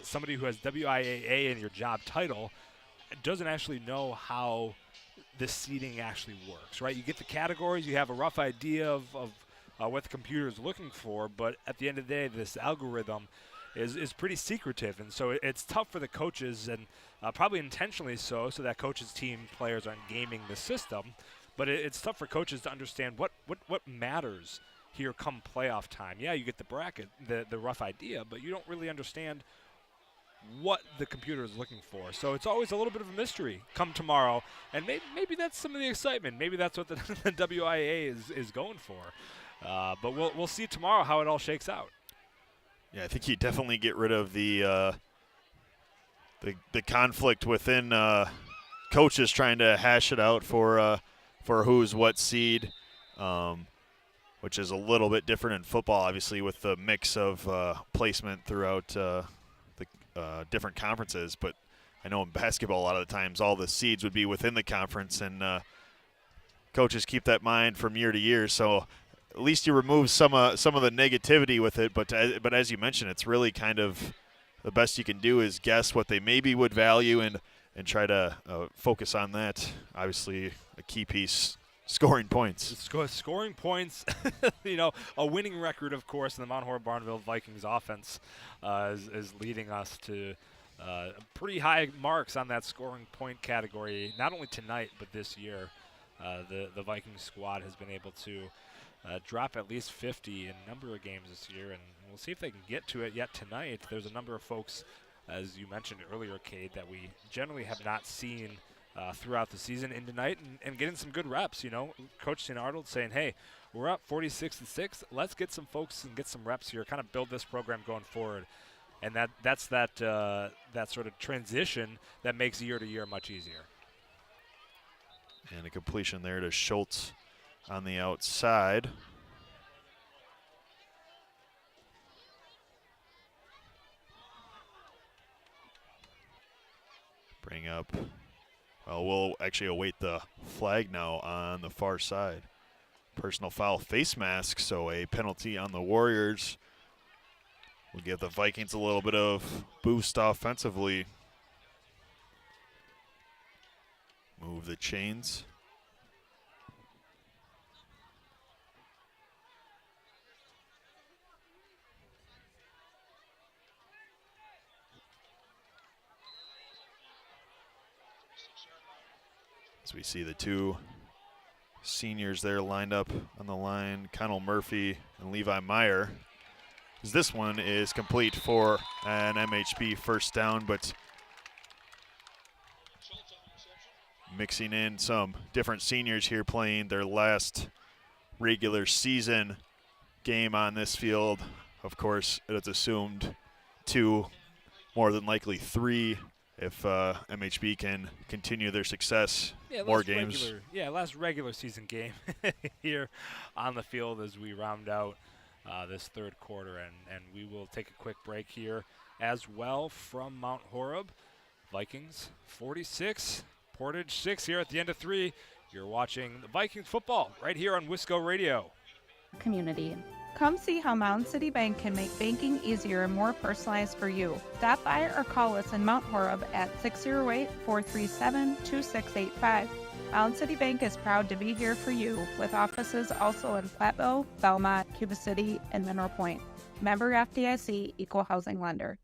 somebody who has WIAA in your job title doesn't actually know how this seeding actually works, right? You get the categories, you have a rough idea of what the computer is looking for, but at the end of the day, this algorithm is pretty secretive, and so it's tough for the coaches, and probably intentionally so that coaches, team, players aren't gaming the system, but it's tough for coaches to understand what matters here come playoff time. Yeah, you get the bracket, the rough idea, but you don't really understand what the computer is looking for. So it's always a little bit of a mystery come tomorrow, and maybe that's some of the excitement. Maybe that's what the WIA is going for. But we'll see tomorrow how it all shakes out. Yeah, I think you definitely get rid of the conflict within coaches trying to hash it out for who's what seed. Which is a little bit different in football, obviously, with the mix of placement throughout the different conferences. But I know in basketball, a lot of the times, all the seeds would be within the conference, and coaches keep that in mind from year to year. So at least you remove some of the negativity with it. But as you mentioned, it's really kind of the best you can do is guess what they maybe would value and try to focus on that. Obviously, a key piece. Scoring points. Scoring points, you know, a winning record, of course, in the Mount Horeb Barneveld Vikings offense is leading us to pretty high marks on that scoring point category, not only tonight, but this year. The Vikings squad has been able to drop at least 50 in a number of games this year, and we'll see if they can get to it yet tonight. There's a number of folks, as you mentioned earlier, Cade, that we generally have not seen throughout the season in tonight and getting some good reps. You know, Coach St. Arnold saying, hey, we're up 46-6. Let's get some folks and get some reps here, kind of build this program going forward. And that's that sort of transition that makes year to year much easier. And a completion there to Schultz on the outside. Bring up, well, we'll actually await the flag now on the far side. Personal foul, face mask, so a penalty on the Warriors. We'll give the Vikings a little bit of boost offensively. Move the chains. As we see the two seniors there lined up on the line, Connell Murphy and Levi Meyer. This one is complete for an MHB first down, but mixing in some different seniors here playing their last regular season game on this field. Of course, it's assumed 2, more than likely 3, if MHB can continue their success. More games. Last regular season game here on the field as we round out this third quarter, and we will take a quick break here as well from Mount Horeb. Vikings 46, Portage 6 here at the end of 3. You're watching the Vikings football right here on Wisco Radio. Community. Come see how Mountain City Bank can make banking easier and more personalized for you. Stop by or call us in Mount Horeb at 608-437-2685. Mountain City Bank is proud to be here for you, with offices also in Platteville, Belmont, Cuba City, and Mineral Point. Member FDIC, Equal Housing Lender.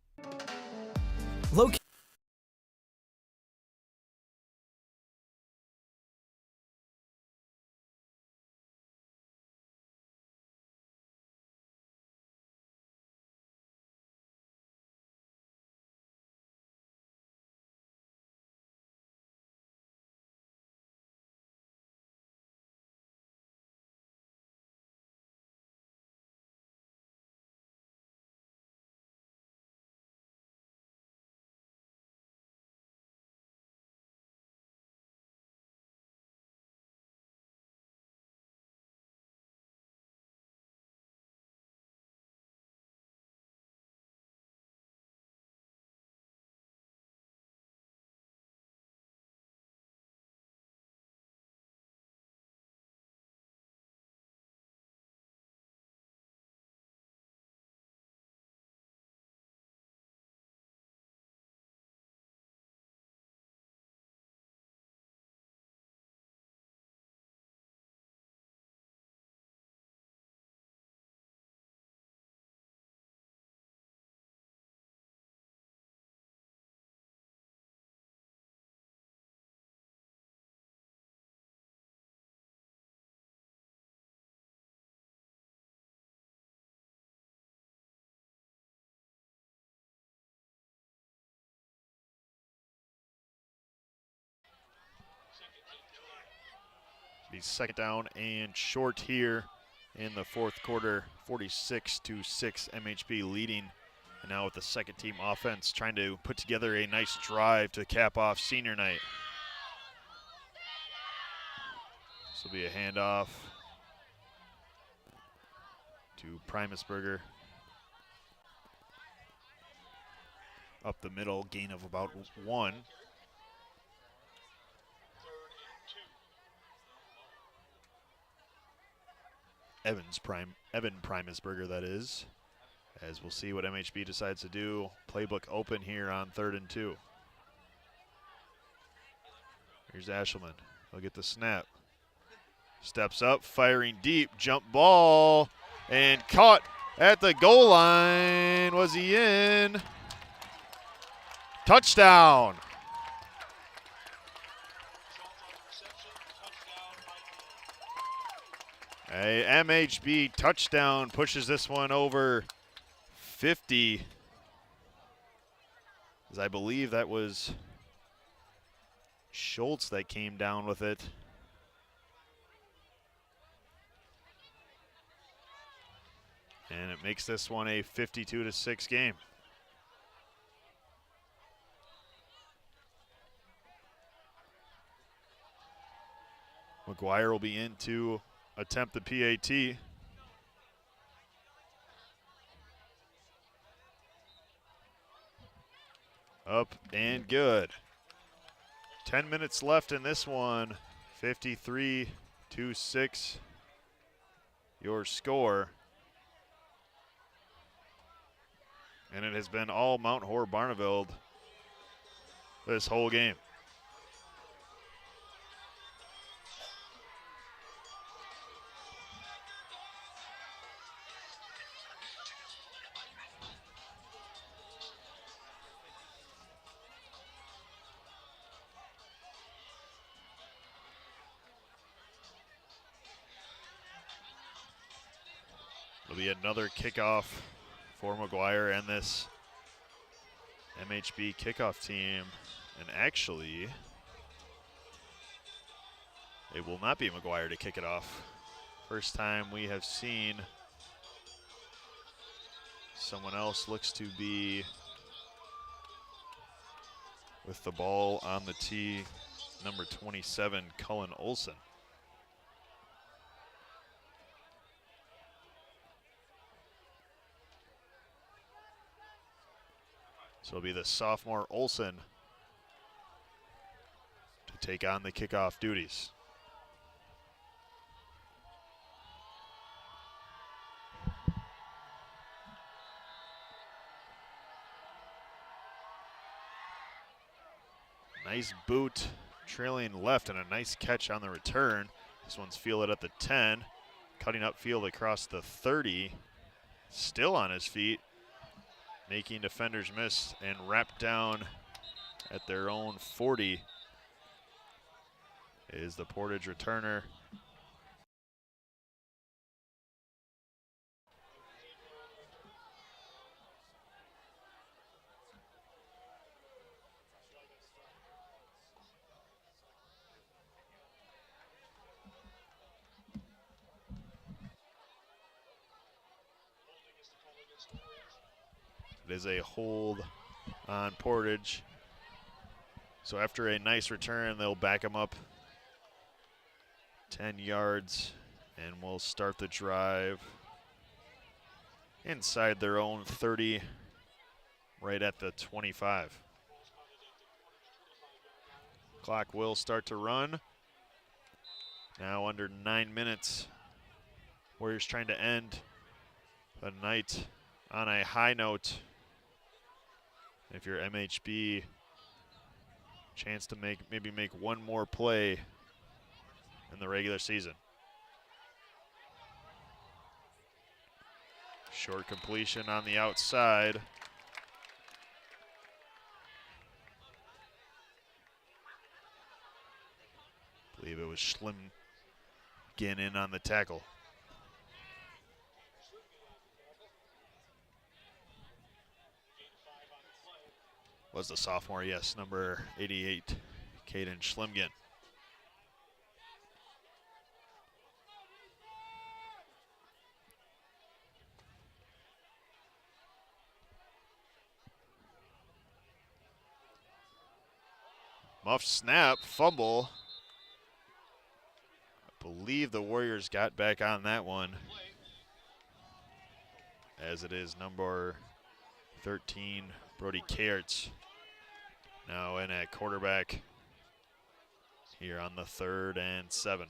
Be second down and short here in the fourth quarter, 46-6 MHB leading. And now with the second team offense trying to put together a nice drive to cap off senior night. This will be a handoff to Primusberger. Up the middle, gain of about 1. Evan Primusberger, that is. As we'll see what MHB decides to do. Playbook open here on 3rd and 2. Here's Ashelman. He'll get the snap. Steps up, firing deep, jump ball, and caught at the goal line. Was he in? Touchdown. A MHB touchdown pushes this one over 50. As I believe that was Schultz that came down with it. And it makes this one a 52-6 game. McGuire will be in to attempt the PAT. Up and good. 10 minutes left in this one. 53-6 your score. And it has been all Mount Horeb Barneveld this whole game. It'll be another kickoff for McGuire and this MHB kickoff team. And actually, it will not be McGuire to kick it off. First time we have seen someone else looks to be with the ball on the tee, number 27, Cullen Olson. So it'll be the sophomore Olson to take on the kickoff duties. Nice boot, trailing left, and a nice catch on the return. This one's fielded at the 10, cutting upfield across the 30, still on his feet, making defenders miss and wrap down at their own 40 is the Portage returner. It is a hold on Portage. So after a nice return, they'll back him up 10 yards, and we'll start the drive inside their own 30, right at the 25. Clock will start to run. Now under 9 minutes. Warriors trying to end the night on a high note. If you're MHB, chance to maybe make one more play in the regular season. Short completion on the outside. I believe it was Schlim getting in on the tackle. Was the sophomore, yes, number 88, Caden Schlimgen. Muff snap, fumble. I believe the Warriors got back on that one, as it is number 13, Brody Kaertz, now in at quarterback here on the 3rd and 7.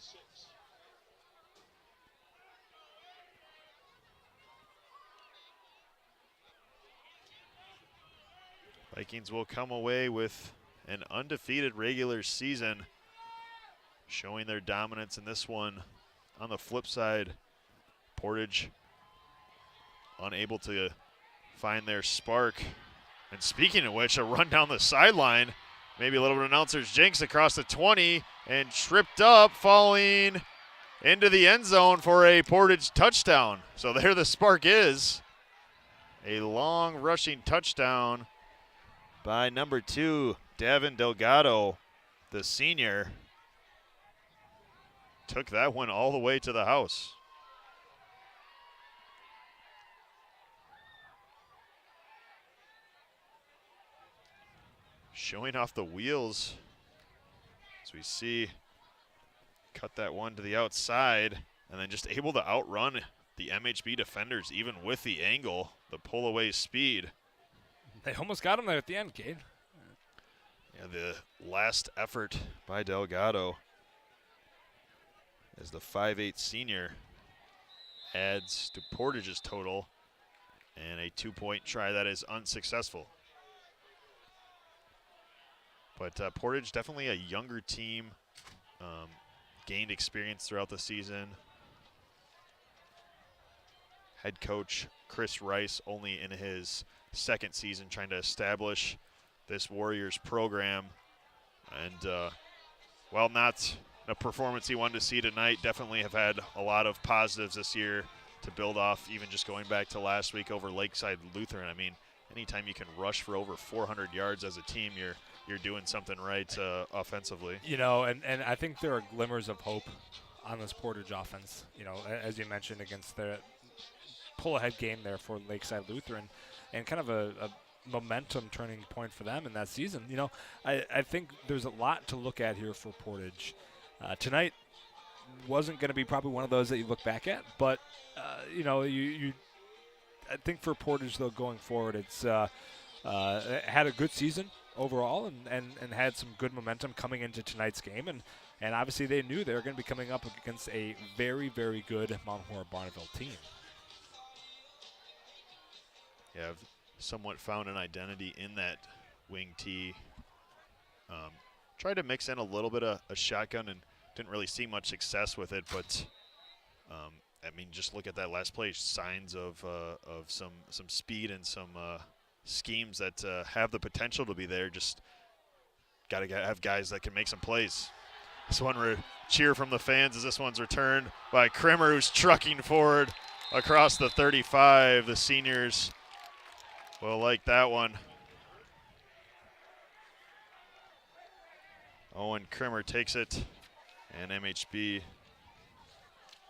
Vikings will come away with an undefeated regular season, showing their dominance in this one. On the flip side, Portage unable to find their spark. And speaking of which, a run down the sideline, maybe a little bit of announcer's jinx across the 20, and tripped up, falling into the end zone for a Portage touchdown. So there the spark is. A long rushing touchdown by number 2, Davin Delgado. the senior, took that one all the way to the house. Showing off the wheels as we see, cut that one to the outside and then just able to outrun the MHB defenders even with the angle, the pull away speed. They almost got him there at the end, Cade. Yeah, the last effort by Delgado as the 5'8" senior adds to Portage's total, and a 2-point try that is unsuccessful. But Portage, definitely a younger team, gained experience throughout the season. Head coach Chris Rice only in his second season trying to establish this Warriors program. And while not a performance he wanted to see tonight, definitely have had a lot of positives this year to build off, even just going back to last week over Lakeside Lutheran. I mean, anytime you can rush for over 400 yards as a team, you're doing something right offensively. You know, and I think there are glimmers of hope on this Portage offense. You know, as you mentioned, against the pull-ahead game there for Lakeside Lutheran, and kind of a momentum turning point for them in that season. You know, I think there's a lot to look at here for Portage. Tonight wasn't going to be probably one of those that you look back at, but, you know, I think for Portage, though, going forward, it's had a good season overall and had some good momentum coming into tonight's game. And obviously they knew they were going to be coming up against a very, very good Mount Horeb Barneveld team. Yeah, I've somewhat found an identity in that wing tee. Tried to mix in a little bit of a shotgun and didn't really see much success with it, but I mean, just look at that last play, signs of some speed and some schemes that have the potential to be there. Just got to have guys that can make some plays. This one, cheer from the fans as this one's returned by Krimmer, who's trucking forward across the 35. The seniors will like that one. Owen Krimmer takes it, and MHB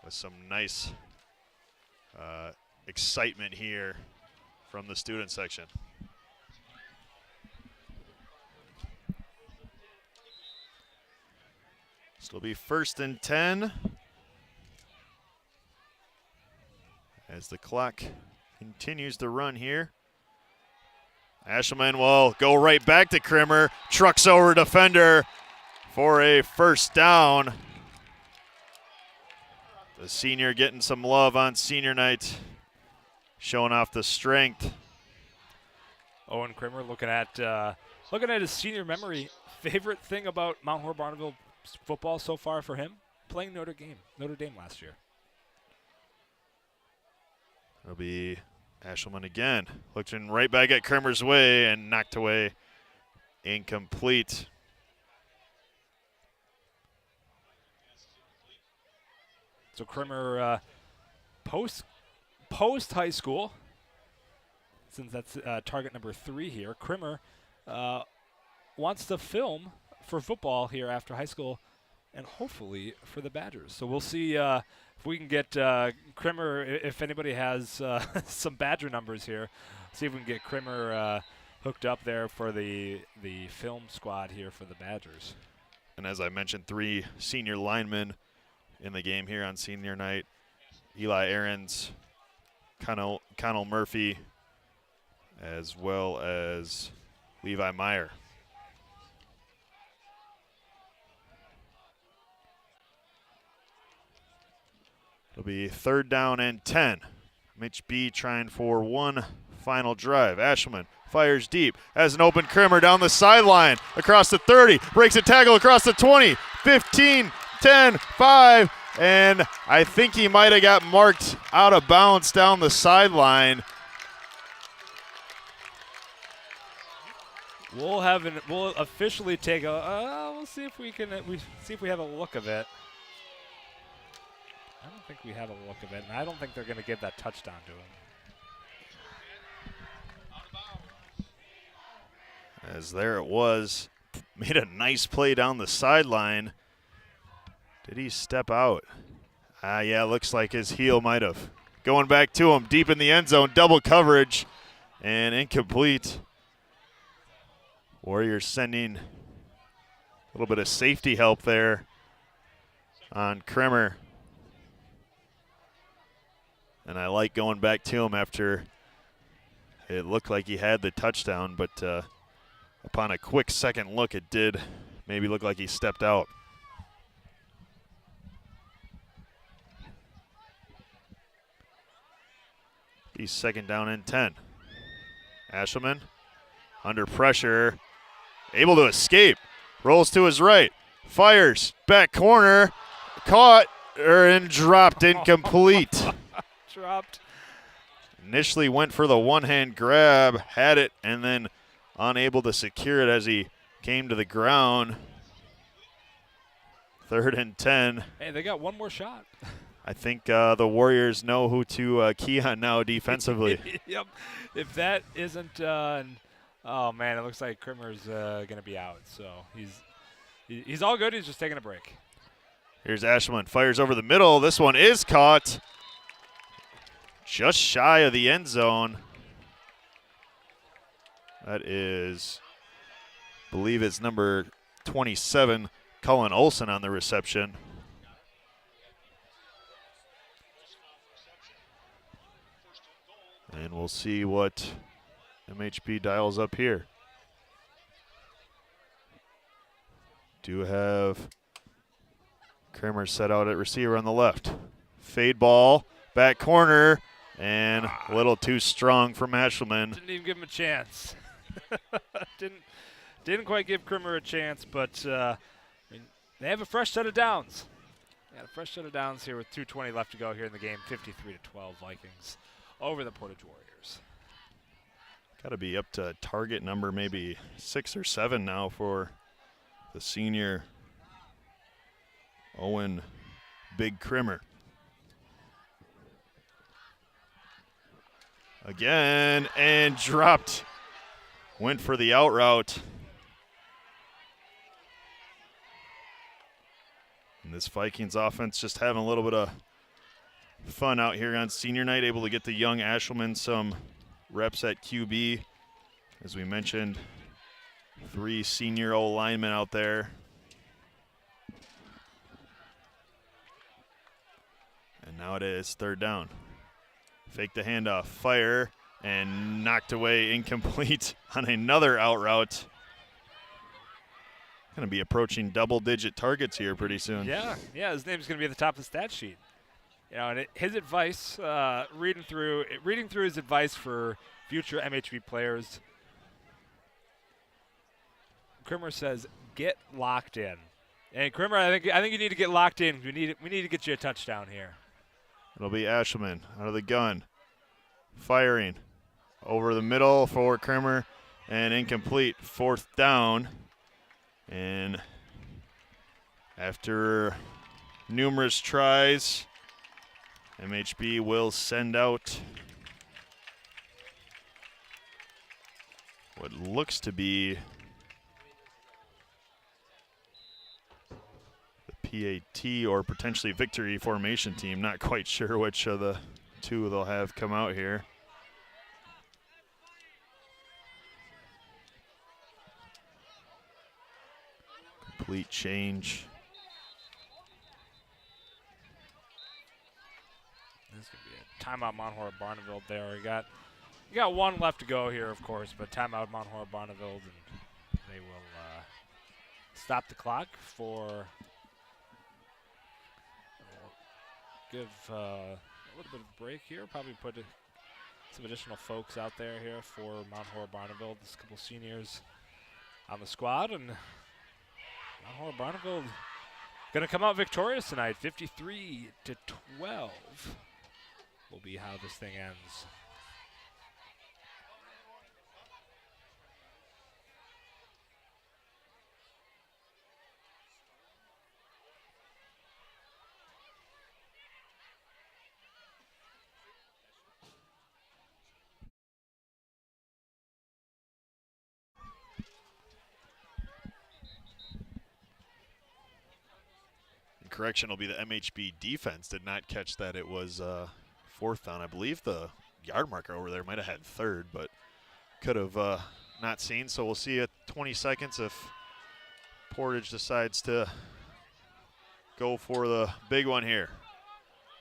with some nice excitement here from the student section. This will be 1st and 10 as the clock continues to run here. Ashelman will go right back to Krimmer, trucks over defender for a first down. The senior getting some love on senior night, showing off the strength. Owen Krimmer looking at his senior memory. Favorite thing about Mount Horeb Barneveld football so far for him? Playing Notre Dame last year. It'll be Ashelman again, looking right back at Krimmer's way and knocked away, incomplete. So Krimmer, post high school, since that's target number 3 here, Krimmer wants to film for football here after high school and hopefully for the Badgers. So we'll see if we can get Krimmer, if anybody has some Badger numbers here, see if we can get Krimmer hooked up there for the film squad here for the Badgers. And as I mentioned, 3 senior linemen in the game here on senior night. Eli Aarons, Connell Murphy, as well as Levi Meyer. It'll be 3rd down and 10. Mitch B trying for one final drive. Ashelman fires deep, has an open Krimmer down the sideline, across the 30, breaks a tackle across the 20, 15, 10, 5, and I think he might have got marked out of bounds down the sideline. We'll officially take a. We'll see if we can. See if we have a look of it. I don't think we have a look of it, and I don't think they're going to give that touchdown to him. As there it was, made a nice play down the sideline. Did he step out? Yeah, looks like his heel might have. Going back to him, deep in the end zone, double coverage, and incomplete. Warriors sending a little bit of safety help there on Kremer. And I like going back to him after it looked like he had the touchdown, but upon a quick second look, it did maybe look like he stepped out. He's second down and 10. Ashelman under pressure, able to escape, rolls to his right, fires, back corner, caught, and dropped, incomplete. Dropped. Initially went for the one-hand grab, had it, and then unable to secure it as he came to the ground. 3rd and 10. Hey, they got one more shot. I think the Warriors know who to key on now defensively. Yep. If that isn't, oh man, it looks like Kremer's going to be out. So he's all good. He's just taking a break. Here's Ashelman, fires over the middle. This one is caught just shy of the end zone. That is, I believe it's number 27, Cullen Olson on the reception. And we'll see what MHB dials up here. Do have Kremer set out at receiver on the left. Fade ball, back corner, and a little too strong from Ashelman. Didn't even give him a chance. Didn't quite give Kremer a chance, but they have a fresh set of downs. They got a fresh set of downs here with 2:20 left to go here in the game. 53-12 Vikings over the Portage Warriors. Got to be up to target number maybe 6 or 7 now for the senior Owen Big Kremer. Again, and dropped. Went for the out route. And this Vikings offense just having a little bit of fun out here on senior night, able to get the young Ashelman some reps at QB. As we mentioned, 3 senior O linemen out there. And now it is 3rd down. Fake the handoff, fire, and knocked away, incomplete on another out route. Going to be approaching double-digit targets here pretty soon. Yeah, his name's going to be at the top of the stat sheet. You know, and his advice, reading through his advice for future MHB players, Kremer says, "Get locked in." And Kremer, I think you need to get locked in. We need to get you a touchdown here. It'll be Ashelman out of the gun, firing over the middle for Kremer, and incomplete. 4th down, and after numerous tries, MHB will send out what looks to be the PAT or potentially victory formation team. Not quite sure which of the two they'll have come out here. Complete change. This is going to be a timeout Mount Horeb Barneveld there. You got one left to go here, of course, but timeout Mount Horeb Barneveld, and they will stop the clock for give a little bit of a break here. Probably put some additional folks out there here for Mount Horeb Barneveld. There's a couple seniors on the squad, and Mount Horeb Barneveld going to come out victorious tonight, 53-12. Will be how this thing ends. correction will be the MHB defense did not catch that. It was fourth down. I believe the yard marker over there might have had third, but could have not seen. So we'll see at 20 seconds if Portage decides to go for the big one here.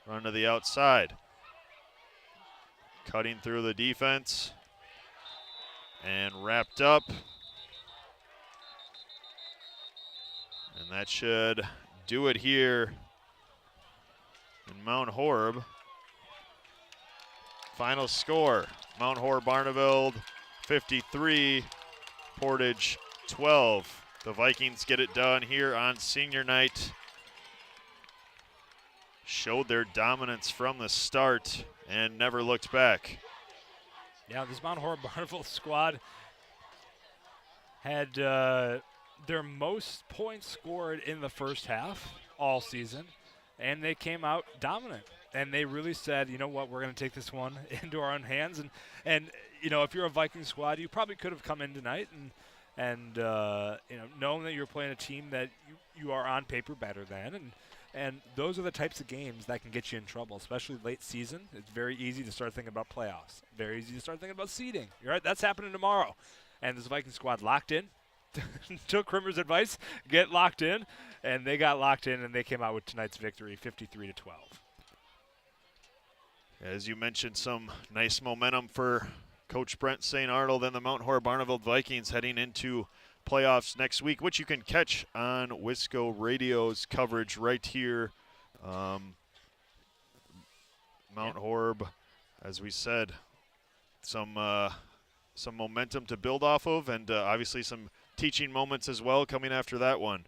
Run to the outside. Cutting through the defense. And wrapped up. And that should do it here in Mount Horeb. Final score, Mount Horeb Barneveld 53, Portage 12. The Vikings get it done here on senior night. Showed their dominance from the start and never looked back. Yeah, this Mount Horeb Barneveld squad had their most points scored in the first half all season, and they came out dominant. And they really said, you know what, we're going to take this one into our own hands. And you know, if you're a Viking squad, you probably could have come in tonight and you know, knowing that you're playing a team that you are on paper better than. And those are the types of games that can get you in trouble, especially late season. It's very easy to start thinking about playoffs. Very easy to start thinking about seeding. You're right, that's happening tomorrow. And this Viking squad locked in. Took Krimmer's advice, get locked in, and they got locked in, and they came out with tonight's victory, 53-12. As you mentioned, some nice momentum for Coach Brent St. Arnold and the Mount Horeb Barneveld Vikings heading into playoffs next week, which you can catch on Wisco Radio's coverage right here. Mount Horeb, as we said, some momentum to build off of, and obviously some teaching moments as well coming after that one.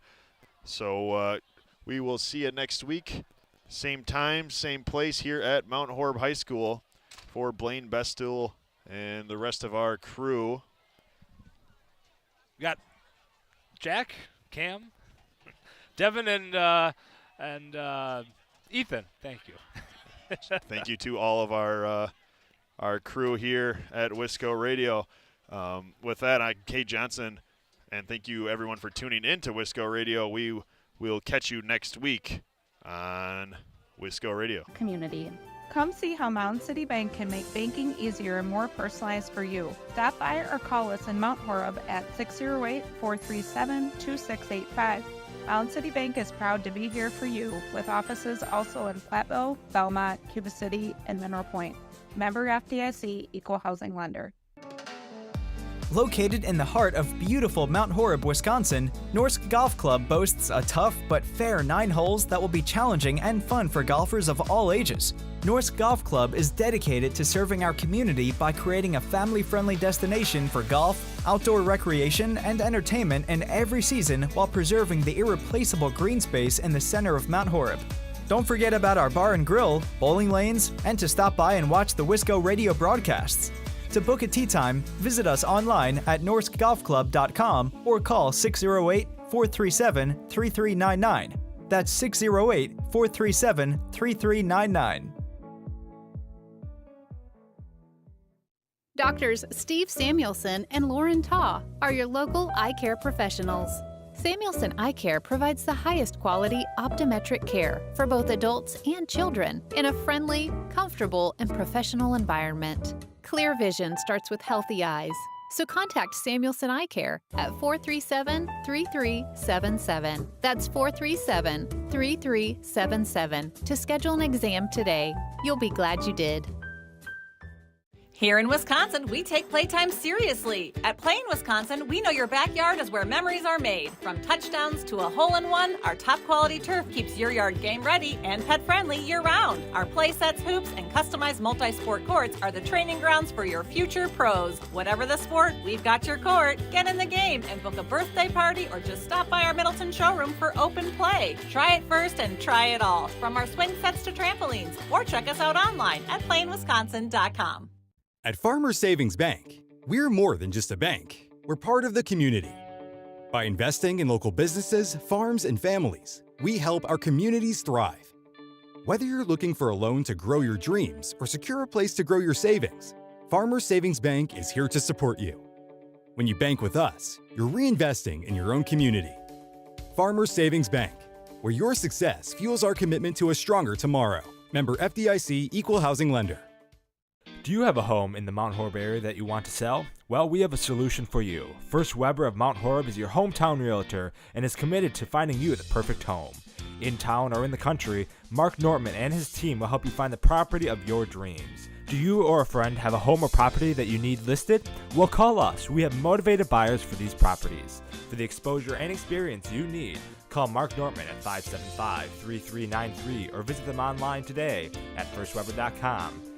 So we will see you next week. Same time, same place here at Mount Horeb High School. For Blaine Bestel and the rest of our crew. We got Jack, Cam, Devin, and Ethan. Thank you. Thank you to all of our crew here at Wisco Radio. With that, I'm Kate Johnson, and thank you everyone for tuning in to Wisco Radio. We will catch you next week on Wisco Radio. Community. Come see how Mound City Bank can make banking easier and more personalized for you. Stop by or call us in Mount Horeb at 608-437-2685. Mound City Bank is proud to be here for you, with offices also in Platteville, Belmont, Cuba City, and Mineral Point. Member FDIC, Equal Housing Lender. Located in the heart of beautiful Mount Horeb, Wisconsin, Norsk Golf Club boasts a tough but fair 9 holes that will be challenging and fun for golfers of all ages. Norsk Golf Club is dedicated to serving our community by creating a family-friendly destination for golf, outdoor recreation, and entertainment in every season while preserving the irreplaceable green space in the center of Mount Horeb. Don't forget about our bar and grill, bowling lanes, and to stop by and watch the Wisco Radio broadcasts. To book a tee time, visit us online at norskgolfclub.com or call 608-437-3399. That's 608-437-3399. Doctors Steve Samuelson and Lauren Taw are your local eye care professionals. Samuelson Eye Care provides the highest quality optometric care for both adults and children in a friendly, comfortable, and professional environment. Clear vision starts with healthy eyes, so contact Samuelson Eye Care at 437-3377. That's 437-3377 to schedule an exam today. You'll be glad you did. Here in Wisconsin, we take playtime seriously. At Plain Wisconsin, we know your backyard is where memories are made. From touchdowns to a hole-in-one, our top-quality turf keeps your yard game-ready and pet-friendly year-round. Our play sets, hoops, and customized multi-sport courts are the training grounds for your future pros. Whatever the sport, we've got your court. Get in the game and book a birthday party or just stop by our Middleton showroom for open play. Try it first and try it all, from our swing sets to trampolines. Or check us out online at plainwisconsin.com. At Farmers Savings Bank, we're more than just a bank. We're part of the community. By investing in local businesses, farms, and families, we help our communities thrive. Whether you're looking for a loan to grow your dreams or secure a place to grow your savings, Farmers Savings Bank is here to support you. When you bank with us, you're reinvesting in your own community. Farmers Savings Bank, where your success fuels our commitment to a stronger tomorrow. Member FDIC, Equal Housing Lender. Do you have a home in the Mount Horeb area that you want to sell? Well, we have a solution for you. First Weber of Mount Horeb is your hometown realtor and is committed to finding you the perfect home. In town or in the country, Mark Nortman and his team will help you find the property of your dreams. Do you or a friend have a home or property that you need listed? Well, call us. We have motivated buyers for these properties. For the exposure and experience you need, call Mark Nortman at 575-3393 or visit them online today at firstweber.com.